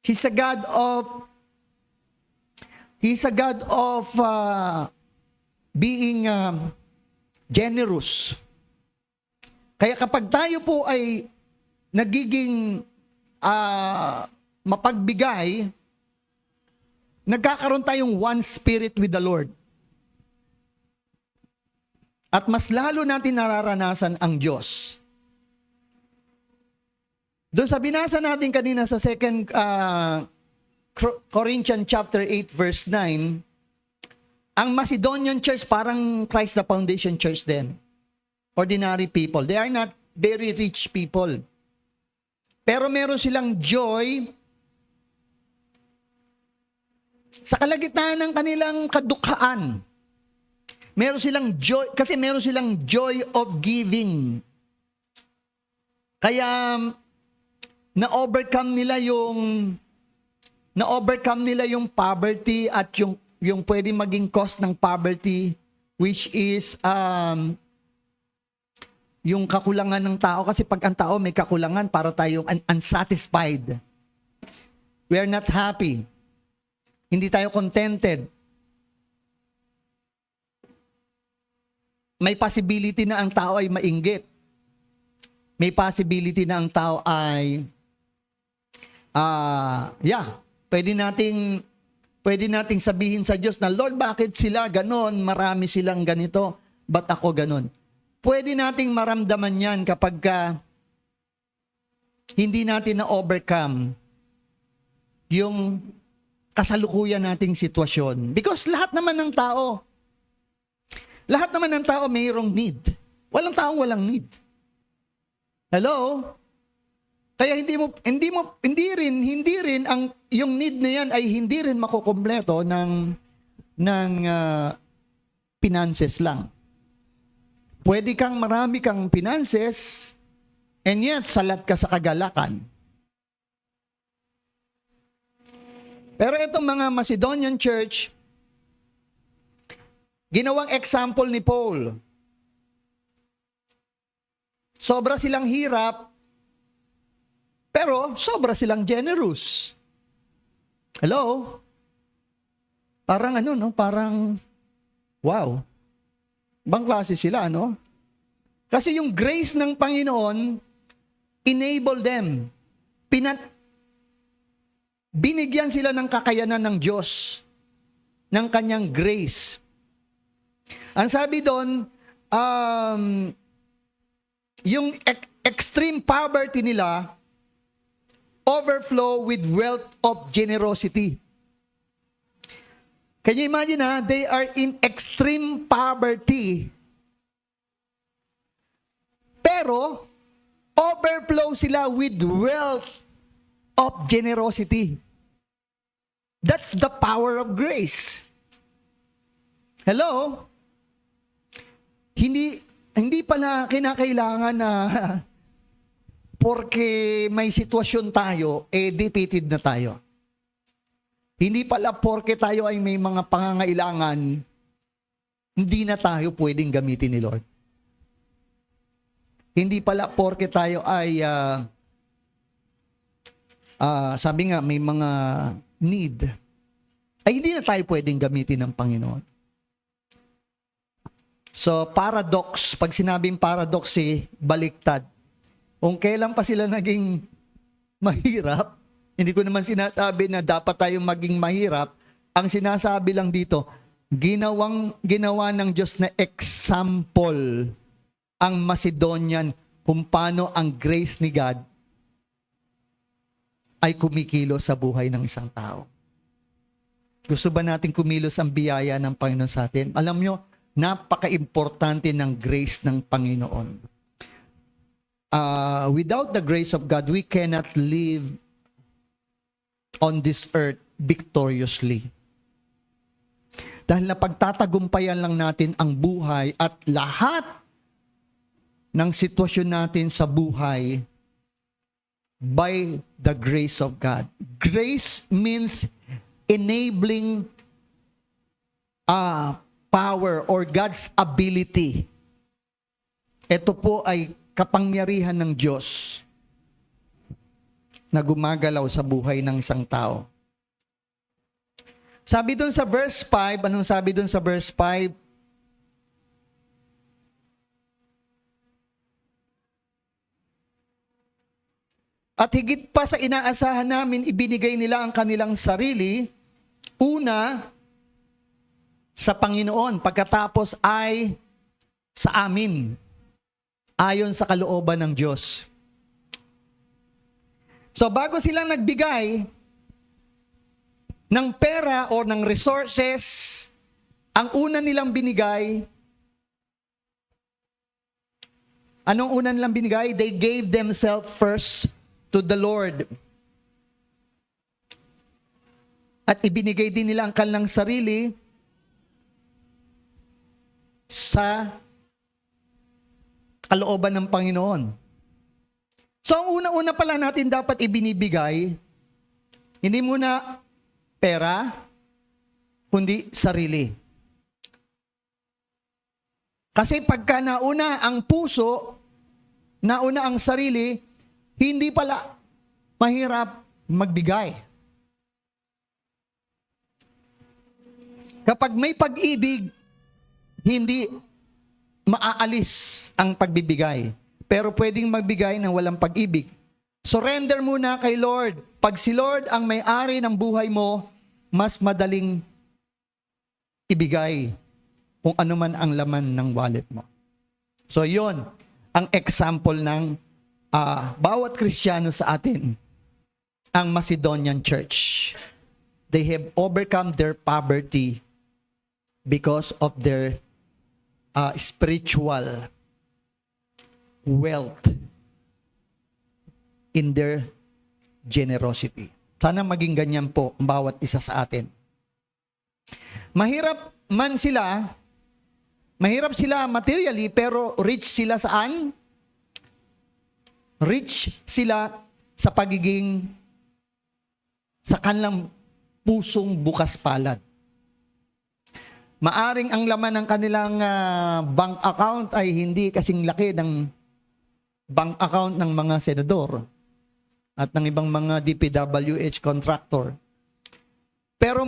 He's a God of being generous. Kaya kapag tayo po ay nagiging mapagbigay, nagkakaroon tayong one spirit with the Lord. At mas lalo natin nararanasan ang Diyos. Doon sa binasa natin kanina sa 2 Corinthians chapter 8 verse 9, ang Macedonian church parang Christ the Foundation Church din. Ordinary people. They are not very rich people. Pero meron silang joy sa kalagitnaan ng kanilang kadukhaan. Meron silang joy, kasi meron silang joy of giving. Kaya na-overcome nila yung poverty at yung pwede maging cause ng poverty, which is yung kakulangan ng tao. Kasi pag ang tao may kakulangan, para tayong unsatisfied. We are not happy. Hindi tayo contented. May possibility na ang tao ay mainggit. May possibility na ang tao ay pwede nating sabihin sa Diyos na, Lord, bakit sila ganon? Marami silang ganito. Ba't ako ganon? Pwede nating maramdaman yan kapag hindi natin na-overcome yung kasalukuyan nating sitwasyon. Because lahat naman ng tao mayroong need. Walang taong walang need. Hello? Kaya hindi rin ang yung need na yan ay hindi rin makukumpleto ng finances lang. Pwede kang marami kang finances and yet salat ka sa kagalakan. Pero itong mga Macedonian church, ginawang example ni Paul. Sobra silang hirap, pero sobra silang generous. Hello? Parang parang wow. Bang klase sila, no? Kasi yung grace ng Panginoon enable them. Binigyan sila ng kakayanan ng Diyos, ng kanyang grace. Ang sabi doon, yung extreme poverty nila overflow with wealth of generosity. Can you imagine they are in extreme poverty. Pero, overflow sila with wealth of generosity. That's the power of grace. Hello? Hindi pala kinakailangan na porque may sitwasyon tayo, defeated na tayo. Hindi pala porque tayo ay may mga pangangailangan, hindi na tayo pwedeng gamitin ni Lord. Hindi pala porque tayo ay, sabi nga, may mga need, ay hindi na tayo pwedeng gamitin ng Panginoon. So, paradox, pag sinabing paradox, baliktad. Kung kailan pa sila naging mahirap, hindi ko naman sinasabi na dapat tayong maging mahirap. Ang sinasabi lang dito, ginawa ng Diyos na example ang Macedonian kung paano ang grace ni God ay kumikilos sa buhay ng isang tao. Gusto ba natin kumilos ang biyaya ng Panginoon sa atin? Alam nyo, napaka-importante ng grace ng Panginoon. Without the grace of God, we cannot live on this earth victoriously. Dahil napagtatagumpayan lang natin ang buhay at lahat ng sitwasyon natin sa buhay by the grace of God. Grace means enabling power or God's ability. Ito po ay kapangyarihan ng Diyos na gumagalaw sa buhay ng isang tao. Sabi doon sa verse 5, anong sabi doon sa verse 5? At higit pa sa inaasahan namin, ibinigay nila ang kanilang sarili, una, sa Panginoon, pagkatapos ay sa amin, ayon sa kalooban ng Diyos. So bago silang nagbigay ng pera o ng resources, ang una nilang binigay, anong una nilang binigay? They gave themselves first to the Lord. At ibinigay din nila ang kanilang sarili sa kalooban ng Panginoon. So, ang una-una pala natin dapat ibinibigay, hindi muna pera, kundi sarili. Kasi pagka nauna ang puso, nauna ang sarili, hindi pala mahirap magbigay. Kapag may pag-ibig, hindi maaalis ang pagbibigay. Pero pwedeng magbigay ng walang pag-ibig. Surrender muna kay Lord. Pag si Lord ang may-ari ng buhay mo, mas madaling ibigay kung ano man ang laman ng wallet mo. So yon ang example ng bawat Kristiyano sa atin, ang Macedonian Church. They have overcome their poverty because of their spiritual wealth in their generosity. Sana maging ganyan po ang bawat isa sa atin. Mahirap sila materially, pero rich sila saan? Rich sila sa pagiging, sa kanilang pusong bukas palad. Maaring ang laman ng kanilang bank account ay hindi kasing laki ng bank account ng mga senador at ng ibang mga DPWH contractor. Pero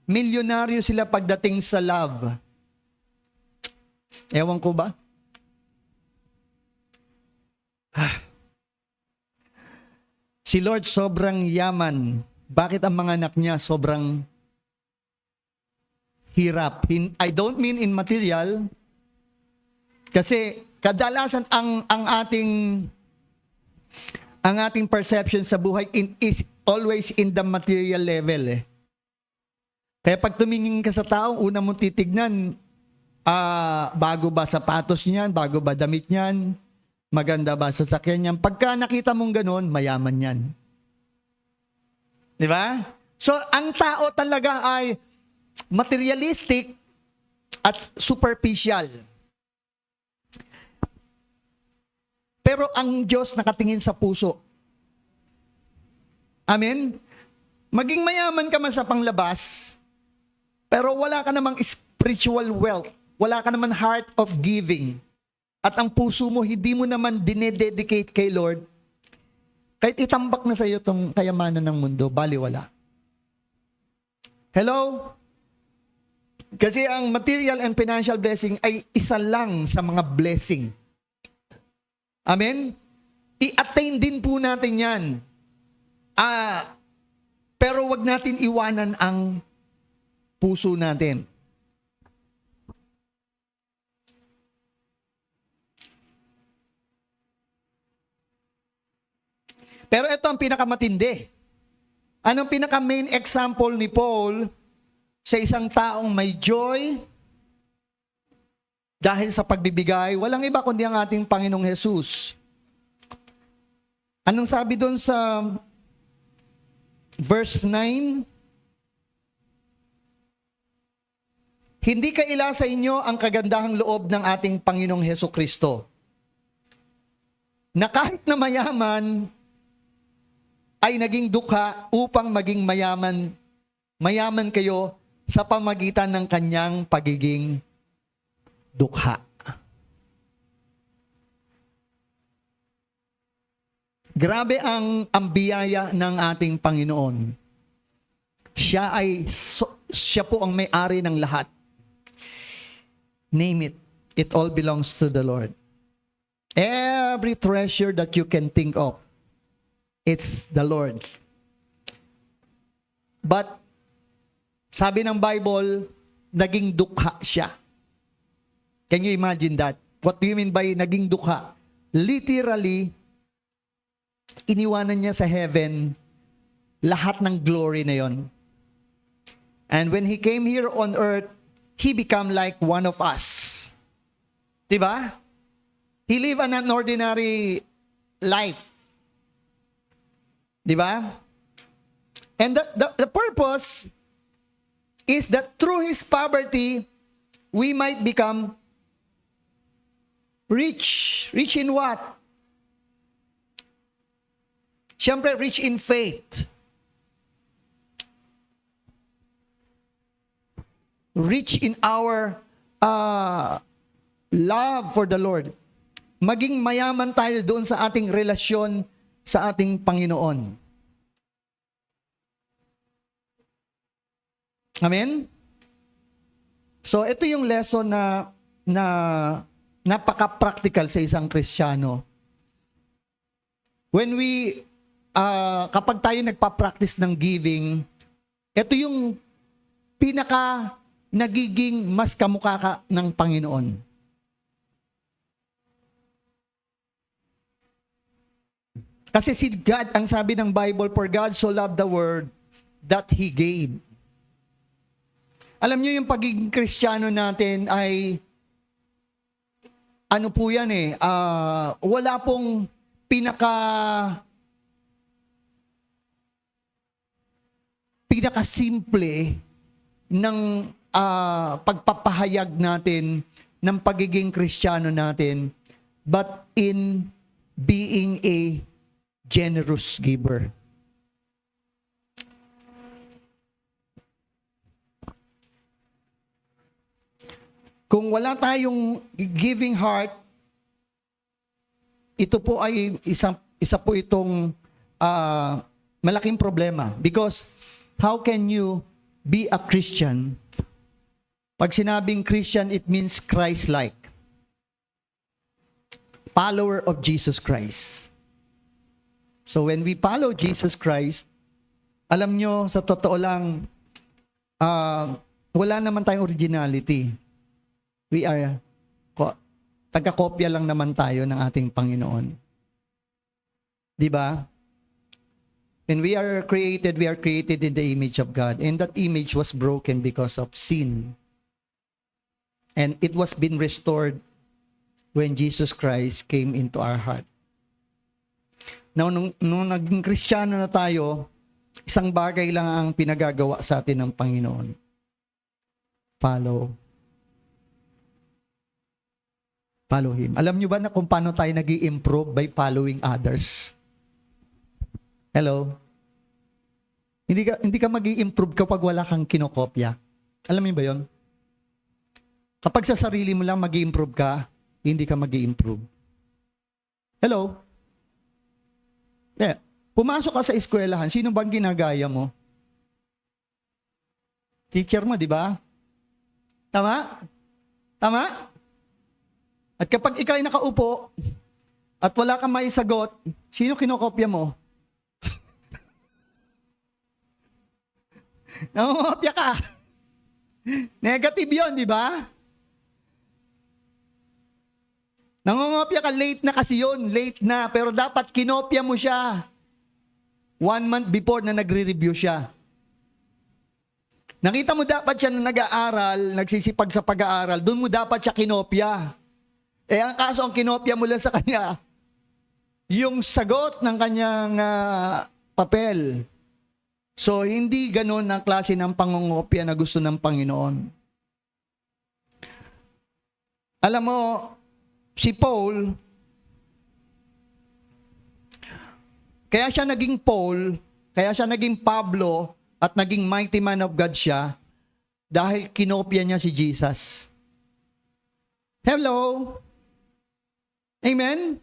milyonaryo sila pagdating sa love. Ewan ko ba? Si Lord sobrang yaman. Bakit ang mga anak niya sobrang hirap? I don't mean in material. Kasi kadalasan ang ating perception sa buhay is always in the material level eh. Kaya pag tumingin ka sa taong una mong titignan, bago ba sapatos niyan, bago ba damit niyan, maganda ba sasakyan niyan. Pagka nakita mong ganun, mayaman yan. Di ba? So, ang tao talaga ay materialistic at superficial. Pero ang Diyos nakatingin sa puso. Amen? Maging mayaman ka man sa panglabas, pero wala ka namang spiritual wealth. Wala ka naman heart of giving. At ang puso mo, hindi mo naman dinededicate kay Lord. Kahit itambak na sa iyo itong kayamanan ng mundo, baliwala. Hello? Kasi ang material and financial blessing ay isa lang sa mga blessing. Amen? I-attain din po natin yan. Pero wag natin iwanan ang puso natin. Pero ito ang pinakamatindi. Anong pinaka-main example ni Paul sa isang taong may joy dahil sa pagbibigay? Walang iba kundi ang ating Panginoong Jesus. Anong sabi doon sa verse 9? Hindi kaila sa inyo ang kagandahang loob ng ating Panginoong Hesukristo, na kahit na mayaman, ay naging dukha upang maging mayaman kayo sa pamagitan ng kanyang pagiging dukha. Grabe ang biyaya ng ating Panginoon. Siya po ang may-ari ng lahat. Name it. It all belongs to the Lord. Every treasure that you can think of, it's the Lord. But, sabi ng Bible, naging dukha siya. Can you imagine that? What do you mean by naging dukha? Literally, iniwanan niya sa heaven lahat ng glory na yon. And when He came here on earth, He became like one of us. Diba? He lived an ordinary life. Diba? And the purpose is that through His poverty, we might become rich. Rich in what? Siyempre, rich in faith. Rich in our love for the Lord. Maging mayaman tayo doon sa ating relasyon sa ating Panginoon. Amen? So, ito yung lesson na napaka-practical sa isang Kristiyano. when we, kapag tayo nagpa-practice ng giving, ito yung pinaka nagiging mas kamukha ka ng Panginoon. Kasi si God, ang sabi ng Bible, for God so loved the world that He gave. Alam niyo yung pagiging Kristiyano natin ay ano po yan wala pong pinaka-simple ng pagpapahayag natin ng pagiging Kristiyano natin, but in being a generous giver. Kung wala tayong giving heart, ito po ay isa po itong malaking problema. Because how can you be a Christian? Pag sinabing Christian, it means Christ-like. Follower of Jesus Christ. So when we follow Jesus Christ, alam nyo, sa totoo lang, wala naman tayong originality. We are, taga-kopya lang naman tayo ng ating Panginoon. Di ba? When we are created in the image of God. And that image was broken because of sin. And it was been restored when Jesus Christ came into our heart. Now, nung naging Kristiyano na tayo, isang bagay lang ang pinagagawa sa atin ng Panginoon. Follow Him. Alam nyo ba na kung paano tayo nag-i-improve by following others? Hello? Hindi ka mag-i-improve kapag wala kang kinokopya. Alam mo ba yun? Kapag sa sarili mo lang mag-i-improve ka, hindi ka mag-i-improve. Hello? Yeah. Pumasok ka sa eskwelahan, sino bang ginagaya mo? Teacher mo, di ba? Tama? Tama? At kapag ikaw ay nakaupo at wala kang maisagot, sino kinokopya mo? Nangungopya ka. Negative yun, di ba? Nangungopya ka, late na kasi yun. Late na. Pero dapat kinopya mo siya 1 month before na nagre-review siya. Nakita mo dapat siya na nag-aaral, nagsisipag sa pag-aaral, doon mo dapat siya kinopya. Ang kaso ang kinopya mo lang sa kanya, yung sagot ng kanyang papel. So, hindi ganun ang klase ng pangungopya na gusto ng Panginoon. Alam mo, si Paul, kaya siya naging Paul, kaya siya naging Pablo, at naging mighty man of God siya, dahil kinopya niya si Jesus. Hello? Amen?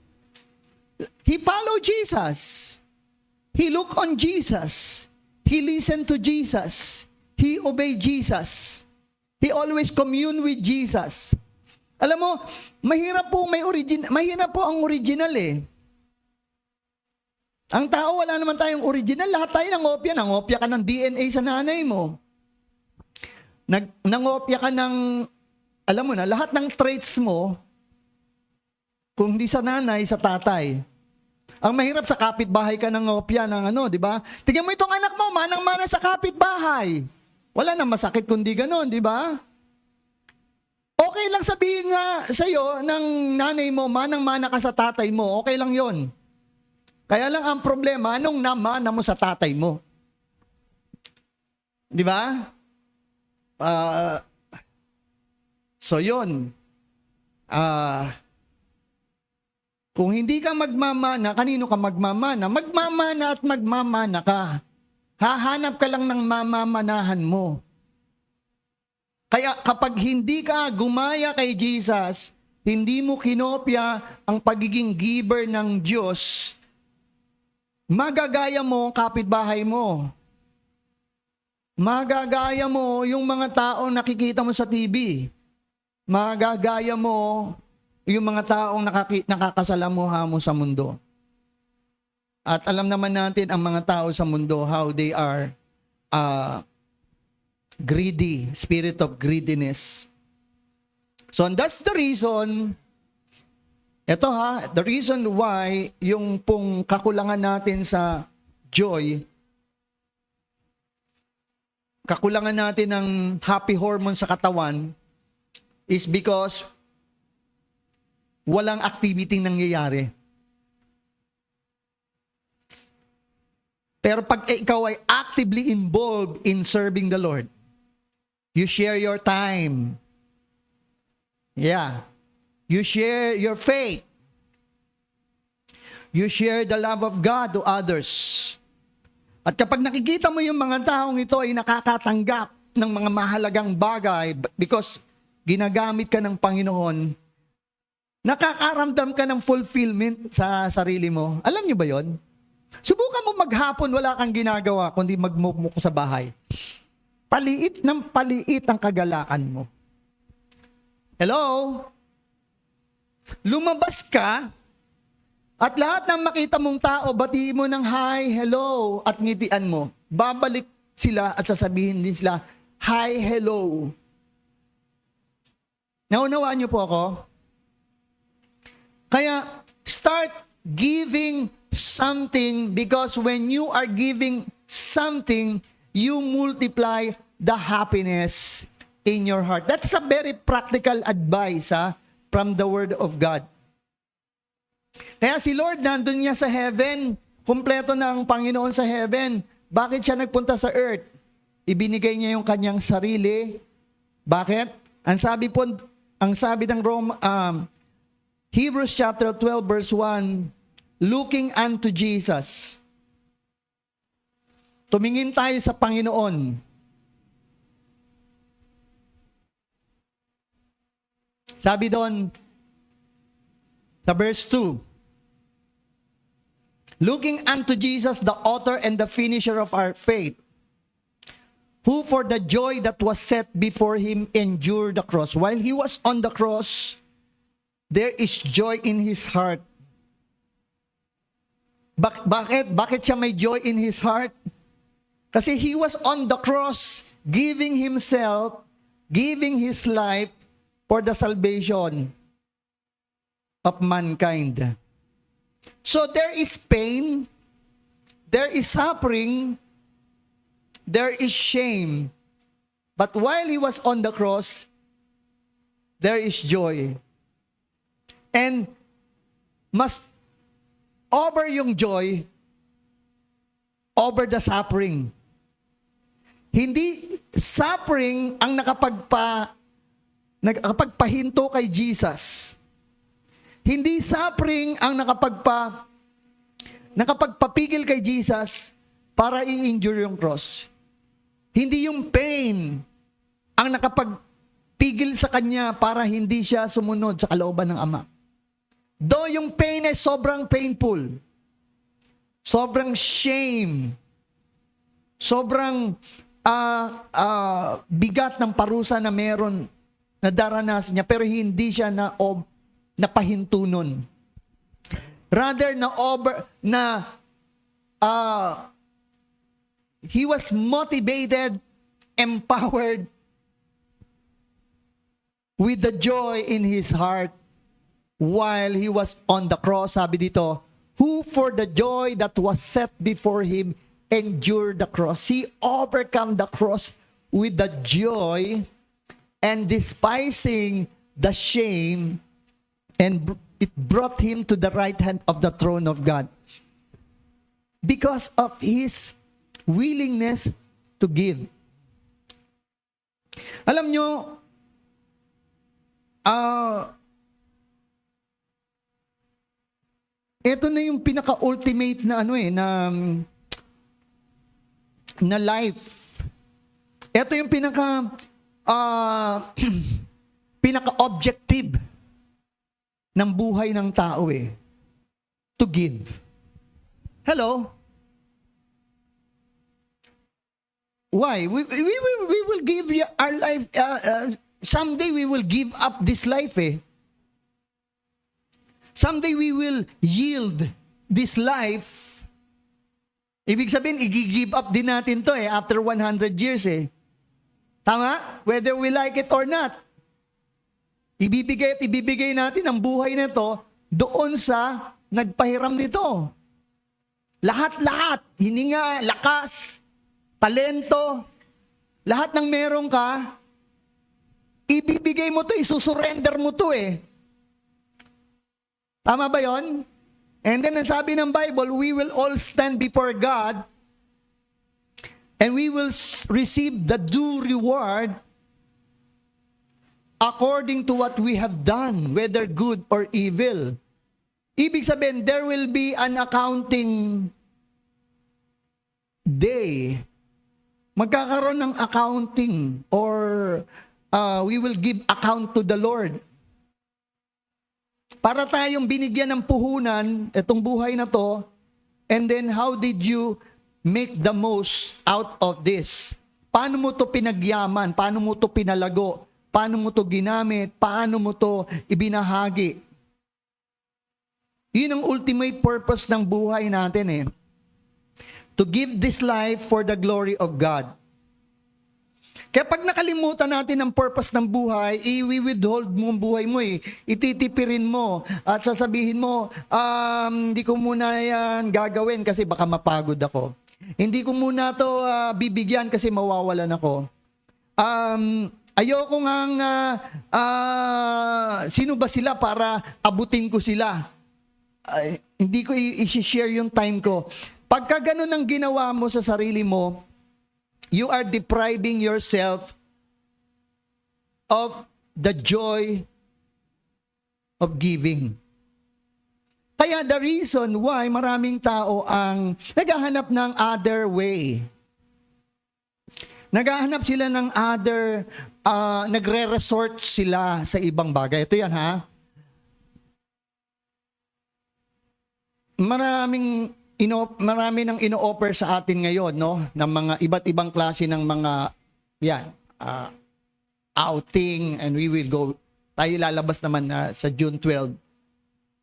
He followed Jesus. He looked on Jesus. He listened to Jesus. He obeyed Jesus. He always communed with Jesus. Alam mo, mahirap po ang original eh. Ang tao, wala naman tayong original. Lahat tayo nangopya ka ng DNA sa nanay mo. Nangopya ka ng, alam mo na, lahat ng traits mo, kung di sa nanay, sa tatay. Ang mahirap sa kapitbahay ka ng ngopya ng di ba? Tingnan mo itong anak mo, manang-mana sa kapitbahay. Wala nang masakit kundi ganon, di ba? Okay lang sabihin nga sa'yo ng nanay mo, manang-mana ka sa tatay mo, okay lang yon. Kaya lang ang problema, anong namana mo sa tatay mo? Di ba? So yun. Kung hindi ka magmamana, kanino ka magmamana? Magmamana at magmamana ka. Hahanap ka lang ng mamamanahan mo. Kaya kapag hindi ka gumaya kay Jesus, hindi mo kinopya ang pagiging giver ng Diyos, magagaya mo ang kapitbahay mo. Magagaya mo yung mga taong nakikita mo sa TV. Magagaya mo yung mga taong nakakasalamuha mo sa mundo. At alam naman natin ang mga tao sa mundo, how they are greedy, spirit of greediness. So that's the reason, the reason why yung pong kakulangan natin sa joy, kakulangan natin ng happy hormone sa katawan is because walang activity nangyayari. Pero pag ikaw ay actively involved in serving the Lord, you share your time. Yeah. You share your faith. You share the love of God to others. At kapag nakikita mo yung mga taong ito ay nakakatanggap ng mga mahalagang bagay because ginagamit ka ng Panginoon, nakakaramdam ka ng fulfillment sa sarili mo. Alam niyo ba yon? Subukan mo maghapon, wala kang ginagawa, kundi magmumuko sa bahay. Paliit ng paliit ang kagalakan mo. Hello? Lumabas ka, at lahat ng makita mong tao, batiin mo ng hi, hello, at ngitian mo. Babalik sila at sasabihin din sila, hi, hello. Naunawaan niyo po ako? Kaya, start giving something, because when you are giving something, you multiply the happiness in your heart. That's a very practical advice from the Word of God. Kaya si Lord nandun niya sa heaven, kumpleto na ang Panginoon sa heaven. Bakit siya nagpunta sa earth? Ibinigay niya yung kanyang sarili. Bakit? Ang sabi ng Hebrews chapter 12 verse 1, looking unto Jesus. Tumingin tayo sa Panginoon. Sabi doon, sa verse 2, looking unto Jesus, the author and the finisher of our faith, who for the joy that was set before him endured the cross. While he was on the cross, there is joy in his heart. Bakit? Bakit siya may joy in his heart? Kasi he was on the cross, giving himself, giving his life for the salvation of mankind. So there is pain, there is suffering, there is shame. But while he was on the cross, there is joy. And mas over yung joy, over the suffering. Hindi suffering ang nakapagpahinto kay Jesus. Hindi suffering ang nakapagpapigil kay Jesus para i-endure yung cross. Hindi yung pain ang nakapagpigil sa kanya para hindi siya sumunod sa kalooban ng Ama. Though yung pain ay sobrang painful, sobrang shame, sobrang bigat ng parusa na meron na daranasan niya, pero hindi siya napahinto nun. Rather he was motivated, empowered with the joy in his heart while he was on the cross. Sabi dito, who for the joy that was set before him endured the cross. He overcome the cross with the joy and despising the shame, and it brought him to the right hand of the throne of God. Because of his willingness to give. Alam nyo, ito na yung pinaka-ultimate na na life. Ito yung pinaka-objective ng buhay ng tao to give. Hello? Why? We will give our life, someday we will give up this life Someday we will yield this life Ibig sabihin, i-give up din natin to after 100 years Tama? Whether we like it or not. Ibibigay at ibibigay natin ang buhay na to doon sa nagpahiram nito. Lahat-lahat, hininga, lakas, talento, lahat ng meron ka, ibibigay mo to, isusurrender mo to Tama ba yon? And then, ang sabi ng Bible, we will all stand before God and we will receive the due reward according to what we have done, whether good or evil. Ibig sabihin, there will be an accounting day. Magkakaroon ng accounting or we will give account to the Lord. Para tayong binigyan ng puhunan, itong buhay na to, and then how did you make the most out of this? Paano mo to pinagyaman? Paano mo to pinalago? Paano mo to ginamit? Paano mo to ibinahagi? Yun ang ultimate purpose ng buhay natin To give this life for the glory of God. Kaya pag nakalimutan natin ang purpose ng buhay, i-withhold mo ang buhay mo Ititipirin mo at sasabihin mo, hindi ko muna yan gagawin kasi baka mapagod ako. Hindi ko muna to bibigyan kasi mawawalan ako. Ayoko ngang sino ba sila para abutin ko sila. Hindi ko i-share yung time ko. Pagka ganun ang ginawa mo sa sarili mo, you are depriving yourself of the joy of giving. Kaya the reason why maraming tao ang naghahanap ng other way. Naghahanap sila ng other, nagre-resort sila sa ibang bagay. Ito yan Marami nang ino-offer sa atin ngayon, ng mga iba't ibang klase ng mga outing, and we will go. Tayo lalabas naman sa June 12.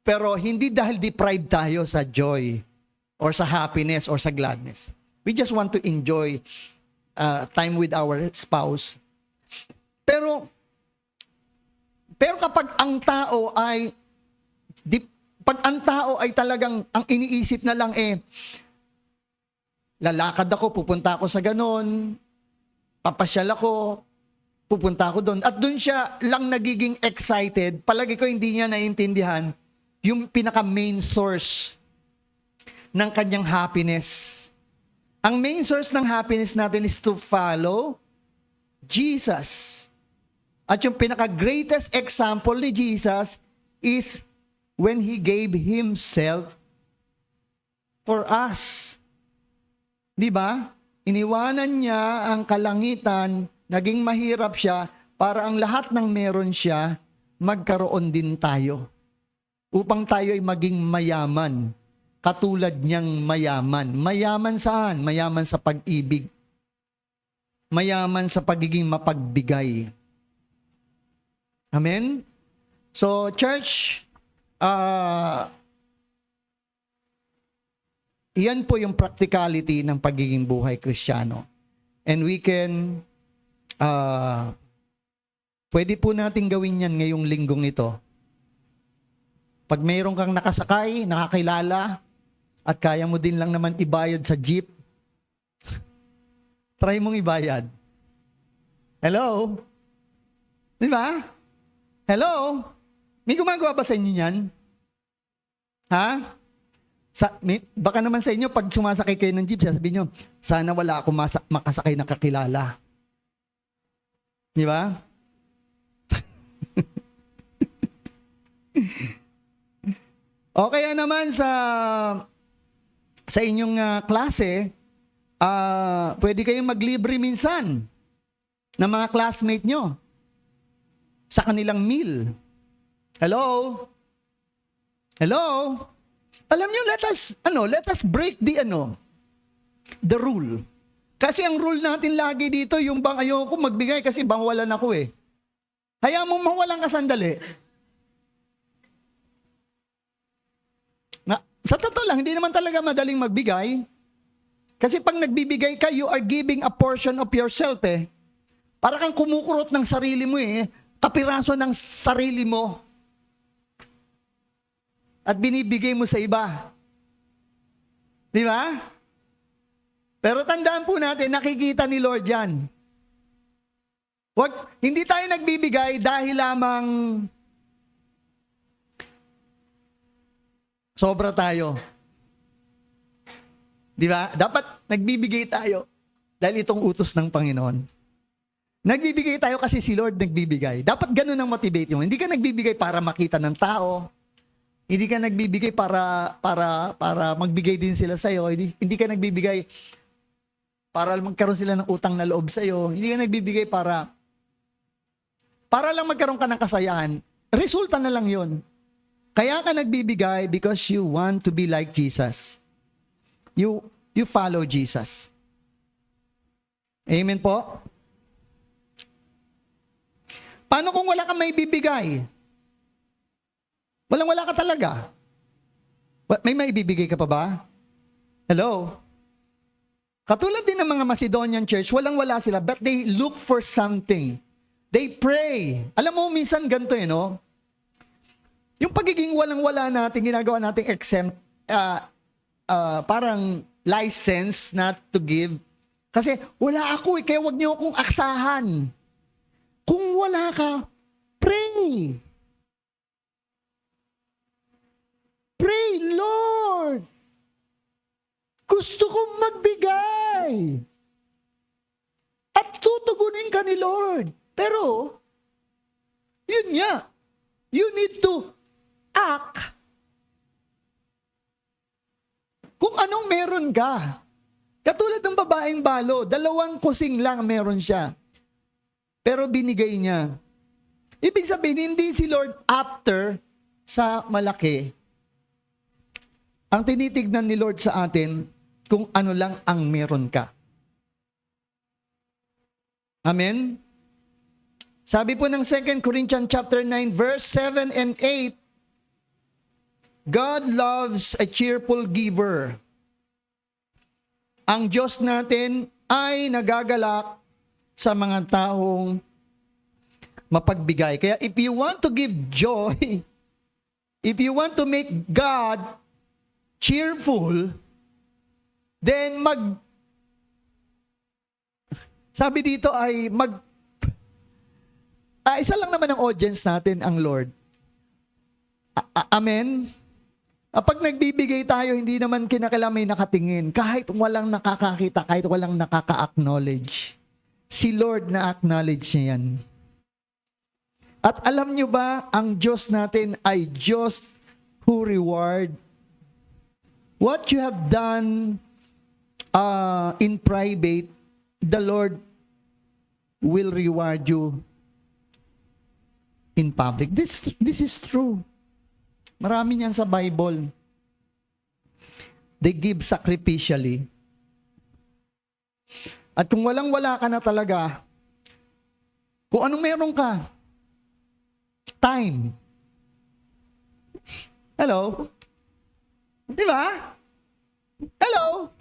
Pero hindi dahil deprived tayo sa joy or sa happiness or sa gladness. We just want to enjoy time with our spouse. Pero kapag ang tao ay pag ang tao ay talagang ang iniisip na lang lalakad ako, pupunta ako sa ganon, papasyal ako, pupunta ako doon. At doon siya lang nagiging excited. Palagi ko hindi niya naiintindihan yung pinaka-main source ng kanyang happiness. Ang main source ng happiness natin is to follow Jesus. At yung pinaka-greatest example ni Jesus is when He gave Himself for us. Di ba? Iniwanan niya ang kalangitan, naging mahirap siya, para ang lahat ng meron siya, magkaroon din tayo. Upang tayo ay maging mayaman. Katulad niyang mayaman. Mayaman saan? Mayaman sa pag-ibig. Mayaman sa pagiging mapagbigay. Amen? So, church, iyan po yung practicality ng pagiging buhay Kristiyano. And we can, pwede po natin gawin yan ngayong linggong ito. Pag mayroon kang nakasakay, nakakilala, at kaya mo din lang naman ibayad sa jeep, try mong ibayad. Hello? Di ba? Hello? May gumagawa ba sa inyo yan? Ha? Baka naman sa inyo, pag sumasakay kayo ng jeep, sasabihin nyo, sana wala akong makasakay na kakilala. Di ba? O kaya naman sa inyong klase, pwede kayong maglibre minsan ng mga classmate nyo sa kanilang meal. Hello? Hello? Alam nyo, let us break the rule. Kasi ang rule natin lagi dito, yung bang ayoko magbigay kasi bang walan ako Hayaan mo mawalan ka sandali. Sa totoo lang, hindi naman talaga madaling magbigay. Kasi pag nagbibigay ka, you are giving a portion of yourself eh. Para kang kumukurot ng sarili mo eh. Kapiraso ng sarili mo. At binibigay mo sa iba. Di ba? Pero tandaan po natin, nakikita ni Lord yan. Hindi tayo nagbibigay dahil lamang sobra tayo. Di ba? Dapat nagbibigay tayo dahil itong utos ng Panginoon. Nagbibigay tayo kasi si Lord nagbibigay. Dapat ganun ang motivate mo. Hindi ka nagbibigay para makita ng tao. Hindi ka nagbibigay para magbigay din sila sa'yo. Hindi ka nagbibigay para magkaroon sila ng utang na loob sa'yo. Hindi ka nagbibigay para lang magkaroon ka ng kasayahan. Resulta na lang yun. Kaya ka nagbibigay because you want to be like Jesus. You follow Jesus. Amen po? Paano kung wala kang may bibigay? Wala ka talaga. May maibibigay ka pa ba? Hello? Katulad din ng mga Macedonian church, walang-wala sila, but they look for something. They pray. Alam mo, minsan ganito no? Yung pagiging walang-wala natin, ginagawa natin exempt, parang license not to give. Kasi wala ako kaya wag niyo akong aksahan. Kung wala ka, pray. Pray, Lord. Gusto kong magbigay. At tutugunin ka ni Lord. Pero, yun nga. You need to act. Kung anong meron ka. Katulad ng babaeng balo, 2 kusing lang meron siya. Pero binigay niya. Ibig sabihin, hindi si Lord after sa malaki. Ang tinitignan ni Lord sa atin, kung ano lang ang meron ka. Amen? Sabi po ng 2 Corinthians chapter 9, verse 7 and 8, God loves a cheerful giver. Ang Diyos natin ay nagagalak sa mga taong mapagbigay. Kaya if you want to give joy, if you want to make God cheerful, then sabi dito ay isa lang naman ang audience natin, ang Lord. Amen? Pag nagbibigay tayo, hindi naman kinakailangan may nakatingin. Kahit walang nakakakita, kahit walang nakaka-acknowledge. Si Lord na-acknowledge niya yan. At alam nyo ba, ang Diyos natin ay Diyos who reward. What you have done in private, the Lord will reward you in public. This is true. Marami niyan sa Bible. They give sacrificially. At kung walang-wala ka na talaga, kung anong meron ka, time. Hello? Di ba? Hello?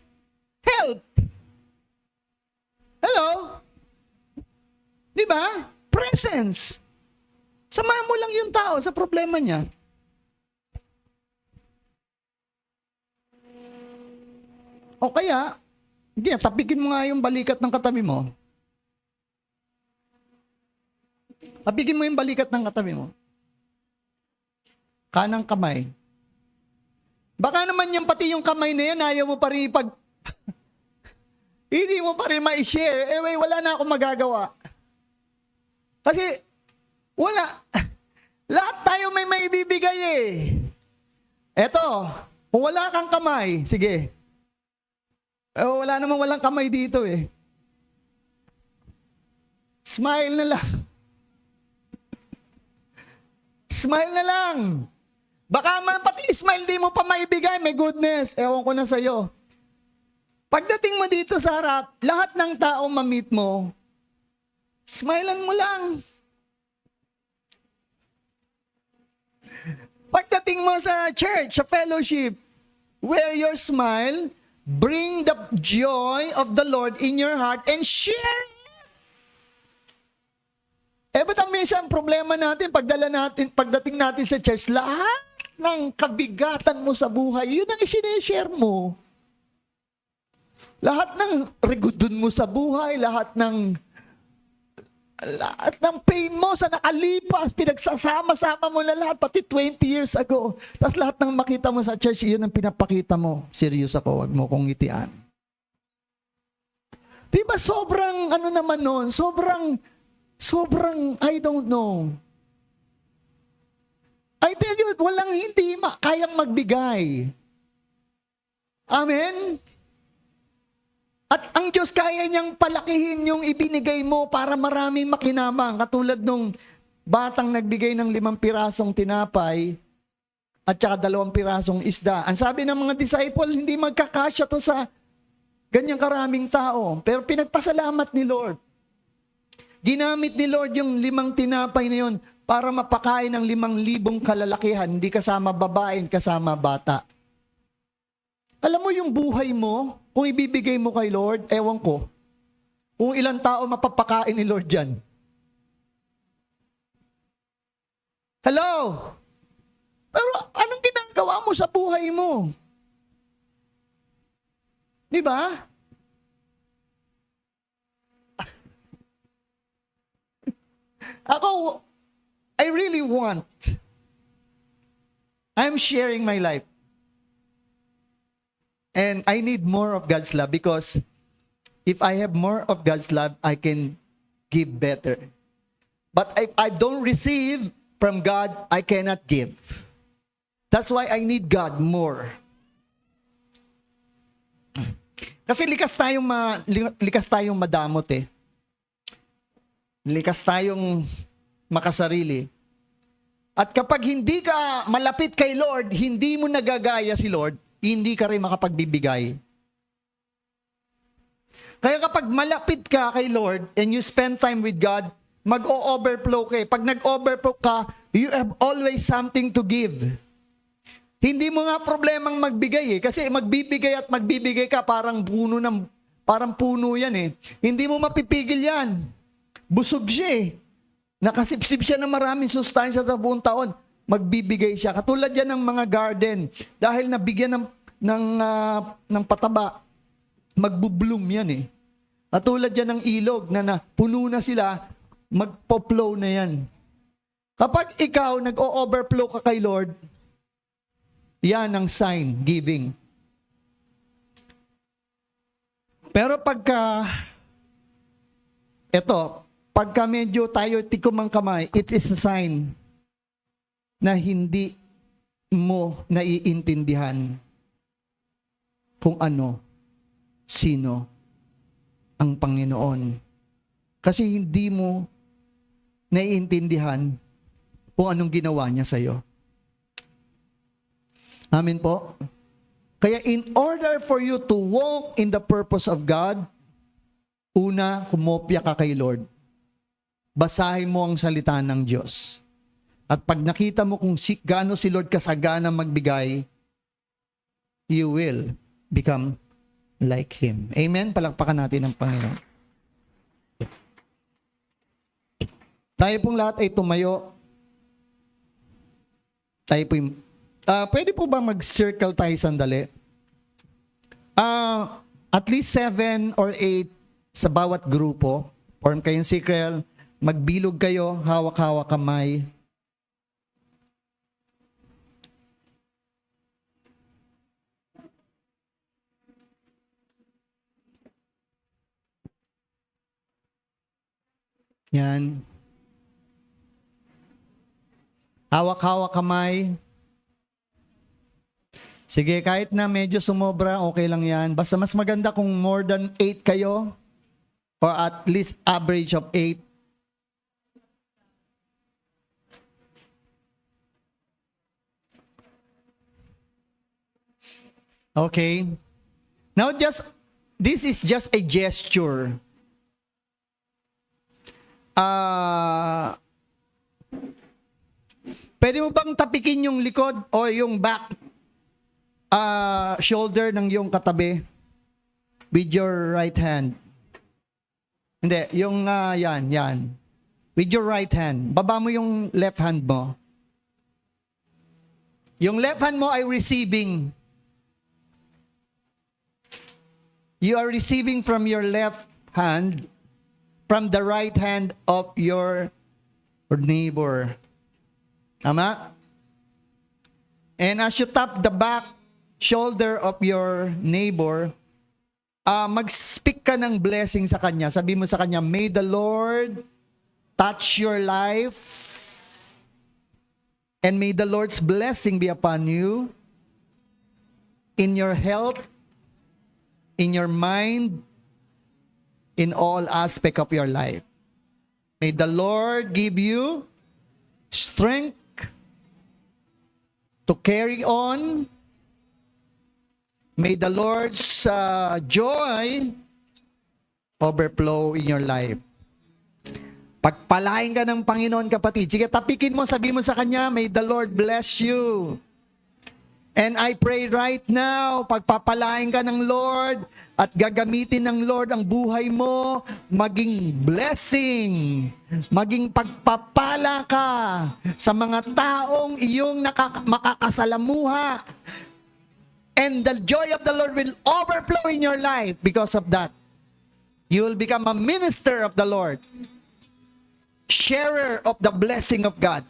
Help. Hello? Di ba? Presence. Samahan mo lang yung tao sa problema niya. O kaya, tapikin mo nga yung balikat ng katabi mo. Tapikin mo yung balikat ng katabi mo. Kanang kamay. Baka naman yung pati yung kamay na yan, ayaw mo pa rin hindi mo pa rin ma-share. Wala na akong magagawa. Kasi, wala. Lahat tayo may maibibigay eh. Eto, kung wala kang kamay, sige. Wala namang walang kamay dito eh. Smile na lang. Smile na lang. Baka man pati smile di mo pa maibigay, may goodness. Ewan ko na sa'yo. Pagdating mo dito sa harap, lahat ng tao ma-meet mo, smilean mo lang. Pagdating mo sa church, sa fellowship, wear your smile, Bring the joy of the Lord in your heart and share it. Ba't ang minsan problema natin, pagdating natin sa church, lahat ng kabigatan mo sa buhay, yun ang isineshare mo. Lahat ng rigudon mo sa buhay, lahat ng pain mo sa nakalipas, pinagsasama-sama mo na lahat, pati 20 years ago. Tapos lahat ng makita mo sa church, yun ang pinapakita mo. Serious ako, wag mo kong ngitian. Diba sobrang, ano naman nun, sobrang, I don't know. I tell you, walang hindi kayang magbigay. Amen? At ang Diyos kaya niyang palakihin yung ibinigay mo para maraming makinabang. Katulad nung batang nagbigay ng 5 pirasong tinapay at saka 2 pirasong isda. Ang sabi ng mga disciple, hindi magkakasya to sa ganyang karaming tao. Pero pinagpasalamat ni Lord. Ginamit ni Lord yung 5 tinapay na yun para mapakain ng 5,000 kalalakihan, hindi kasama babae, kasama bata. Alam mo yung buhay mo, kung ibibigay mo kay Lord, ewan ko, kung ilang tao mapapakain ni Lord dyan. Hello? Pero anong ginagawa mo sa buhay mo? Di ba? Ako, I really want, I'm sharing my life. And I need more of God's love because if I have more of God's love, I can give better. But if I don't receive from God, I cannot give. That's why I need God more. Kasi likas tayong madamot eh. Likas tayong makasarili. At kapag hindi ka malapit kay Lord, hindi mo nagagaya si Lord, hindi ka rin makapagbibigay. Kaya kapag malapit ka kay Lord and you spend time with God, mag-o-overflow ka. Pag nag-overflow ka, you have always something to give. Hindi mo nga problemang magbigay eh. Kasi magbibigay at magbibigay ka parang puno yan eh. Hindi mo mapipigil yan. Busog siya eh. Nakasipsip siya ng maraming sustansya sa buong taon. Magbibigay siya. Katulad yan ng mga garden. Dahil nabigyan ng pataba, magbubloom yan eh. Katulad yan ng ilog na puno na sila, magpo-flow na yan. Kapag ikaw nag-o-overflow ka kay Lord, yan ang sign, giving. Pero pagka medyo tayo tikom ang kamay, it is a sign na hindi mo naiintindihan kung ano, sino ang Panginoon. Kasi hindi mo naiintindihan kung anong ginawa niya sa iyo. Amen po? Kaya in order for you to walk in the purpose of God, una, kumopya ka kay Lord. Basahin mo ang salita ng Diyos. At pag nakita mo kung gaano si Lord kasagana magbigay, you will become like Him. Amen? Palakpakan natin ang Panginoon. Tayo pong lahat ay tumayo. Tayo po pwede po ba mag-circle tayo sandali? At least 7 or 8 sa bawat grupo. Form kayong circle. Magbilog kayo, hawak-hawak kamay. Yan. Hawak-hawak kamay. Sige, kahit na medyo sumobra, okay lang yan. Basta mas maganda kung more than 8 kayo or at least average of 8. Okay. Now this is just a gesture. Pwede mo bang tapikin yung likod o yung back shoulder ng iyong katabi? With your right hand. Hindi, yung yan. With your right hand. Baba mo yung left hand mo. Yung left hand mo ay receiving. You are receiving from your left hand, from the right hand of your neighbor. Tama? And as you tap the back shoulder of your neighbor, mag-speak ka ng blessing sa kanya. Sabi mo sa kanya, may the Lord touch your life, and may the Lord's blessing be upon you in your health, in your mind, in all aspect of your life. May the Lord give you strength to carry on. May the Lord's joy overflow in your life. Pagpalain ka ng Panginoon, kapatid. Sige, tapikin mo, sabi mo sa Kanya, may the Lord bless you. And I pray right now, pagpapalain ka ng Lord at gagamitin ng Lord ang buhay mo, maging blessing, maging pagpapala ka sa mga taong iyong makakasalamuha. And the joy of the Lord will overflow in your life because of that. You will become a minister of the Lord, sharer of the blessing of God.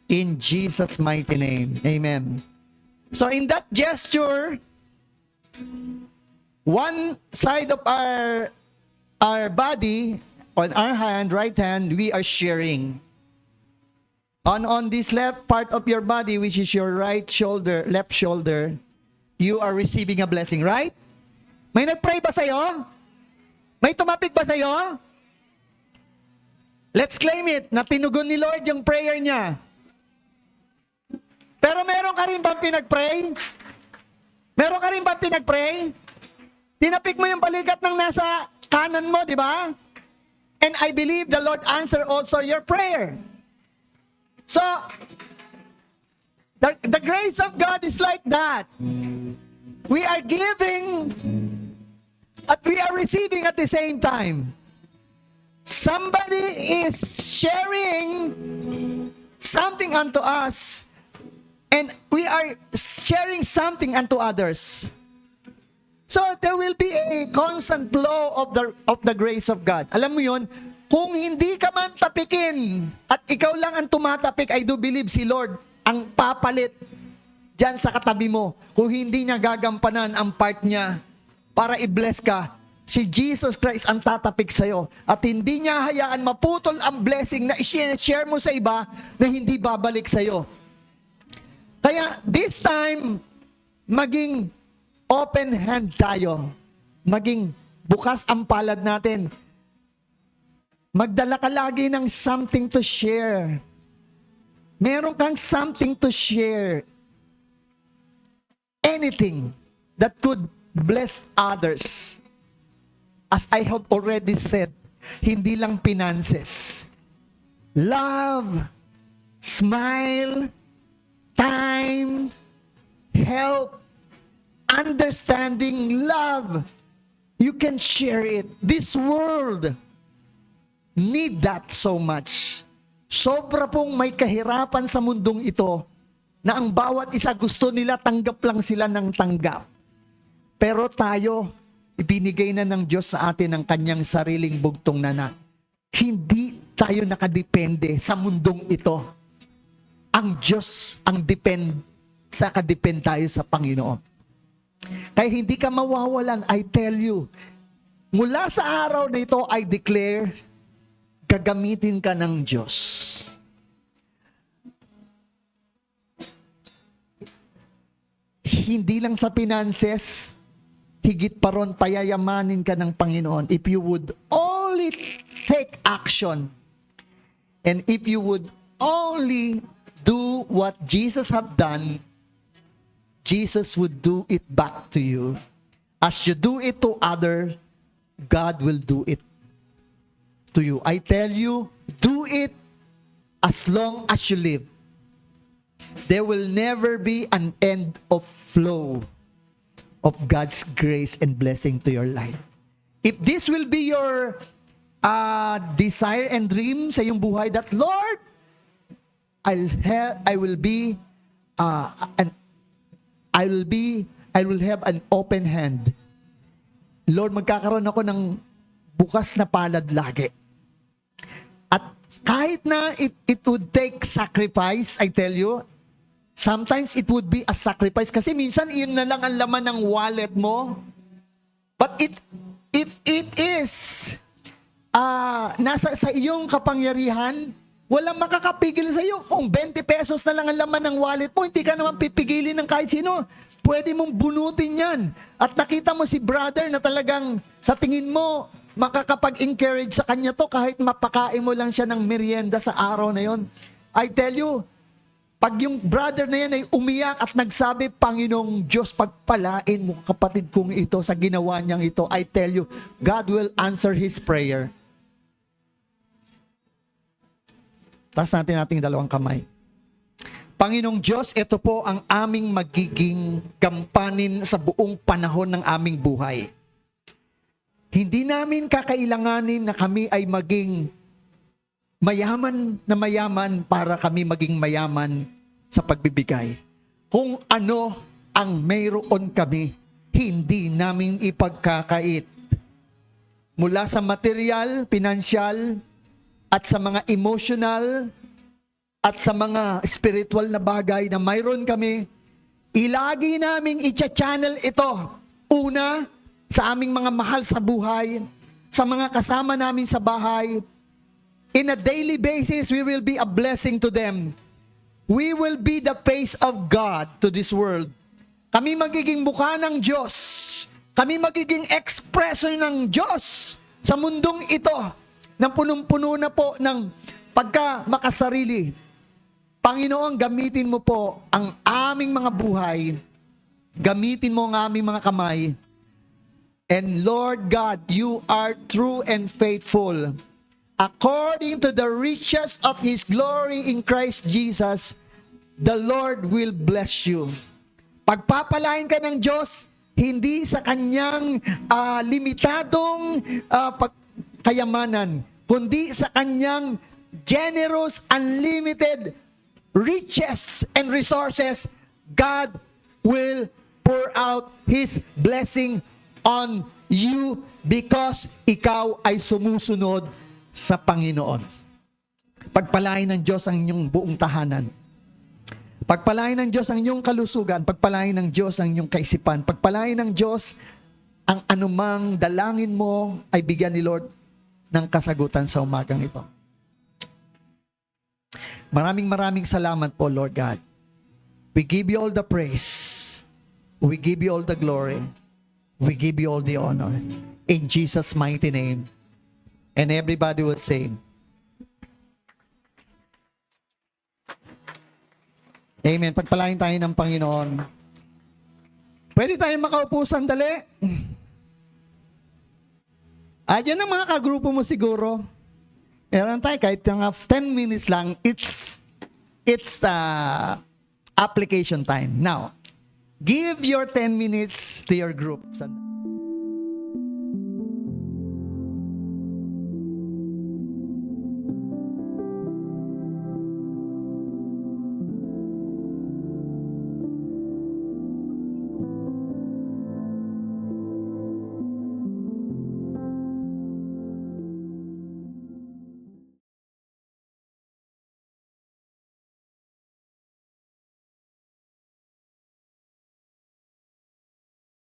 In Jesus' mighty name. Amen. So in that gesture, one side of our body, on our hand, right hand, we are sharing. On this left part of your body, which is your right shoulder, left shoulder, you are receiving a blessing, right? May nag-pray ba sa'yo? May tumapik ba sa'yo? Let's claim it, na tinugon ni Lord yung prayer niya. Pero meron ka rin bang pinag-pray? Meron ka rin bang pinag-pray? Tinapik mo yung balikat ng nasa kanan mo, di ba? And I believe the Lord answer also your prayer. So, the grace of God is like that. We are giving at we are receiving at the same time. Somebody is sharing something unto us, and we are sharing something unto others. So there will be a constant flow of the grace of God. Alam mo yon, kung hindi ka man tapikin at ikaw lang ang tumatapik, I do believe si Lord ang papalit dyan sa katabi mo. Kung hindi niya gagampanan ang part niya para i-bless ka, si Jesus Christ ang tatapik sa'yo. At hindi niya hayaan maputol ang blessing na i-share mo sa iba na hindi babalik sa'yo. Kaya this time, maging open hand tayo. Maging bukas ang palad natin. Magdala ka lagi ng something to share. Meron kang something to share. Anything that could bless others. As I have already said, hindi lang finances. Love, smile, time, help, understanding, love. You can share it. This world need that so much. Sobra pong may kahirapan sa mundong ito na ang bawat isa gusto nila tanggap lang sila ng tanggap. Pero tayo, ibinigay na ng Diyos sa atin ang kanyang sariling bugtong na. Hindi tayo nakadepende sa mundong ito. Ang Diyos ang kadepend tayo sa Panginoon. Kaya hindi ka mawawalan, I tell you. Mula sa araw na ito, I declare, gagamitin ka ng Diyos. Hindi lang sa finances, higit pa ron, payayamanin ka ng Panginoon if you would only take action, and if you would only do what Jesus have done, Jesus would do it back to you. As you do it to others, God will do it to you. I tell you, do it as long as you live. There will never be an end of flow of God's grace and blessing to your life. If this will be your desire and dream sa iyong buhay, that Lord, I will have an open hand. Lord, magkakaroon ako ng bukas na palad lagi. At kahit na it would take sacrifice, I tell you, sometimes it would be a sacrifice kasi minsan iyon na lang ang laman ng wallet mo. But if it is nasa sa iyong kapangyarihan, walang makakapigil sa iyo. Kung 20 pesos na lang ang laman ng wallet mo, hindi ka naman pipigilin ng kahit sino. Pwede mong bunutin yan. At nakita mo si brother na talagang sa tingin mo, makakapag-encourage sa kanya to kahit mapakain mo lang siya ng merienda sa araw na yon. I tell you, pag yung brother na yan ay umiyak at nagsabi, Panginoong Diyos, pagpalain mo kapatid kong ito sa ginawa niyang ito, I tell you, God will answer his prayer. Taas natin ating dalawang kamay. Panginoong Diyos, ito po ang aming magiging gampanin sa buong panahon ng aming buhay. Hindi namin kakailanganin na kami ay maging mayaman na mayaman para kami maging mayaman sa pagbibigay. Kung ano ang mayroon kami, hindi namin ipagkakait. Mula sa material, pinansyal, at sa mga emotional, at sa mga spiritual na bagay na mayroon kami, ilagi naming i-channel ito. Una, sa aming mga mahal sa buhay, sa mga kasama namin sa bahay. In a daily basis, we will be a blessing to them. We will be the face of God to this world. Kami magiging mukha ng Diyos. Kami magiging expression ng Diyos sa mundong ito na punong-puno na po ng pagka makasarili. Panginoon, gamitin mo po ang aming mga buhay. Gamitin mo ang aming mga kamay. And Lord God, you are true and faithful. According to the riches of His glory in Christ Jesus, the Lord will bless you. Pagpapalain ka ng Diyos, hindi sa kanyang limitadong kayamanan, kundi sa kanyang generous, unlimited riches and resources. God will pour out His blessing on you because ikaw ay sumusunod sa Panginoon. Pagpalain ng Diyos ang inyong buong tahanan. Pagpalain ng Diyos ang inyong kalusugan. Pagpalain ng Diyos ang inyong kaisipan. Pagpalain ng Diyos ang anumang dalangin mo ay bigyan ni Lord ng kasagutan sa umagang ito. Maraming salamat po, Lord God. We give you all the praise. We give you all the glory. We give you all the honor. In Jesus' mighty name. And everybody will say, Amen. Pagpalain tayo ng Panginoon. Pwede tayo makaupo sandali? Yan ang mga kagrupo mo siguro. Meron tayo kahit mga 10 minutes lang, it's application time. Now, give your 10 minutes to your group.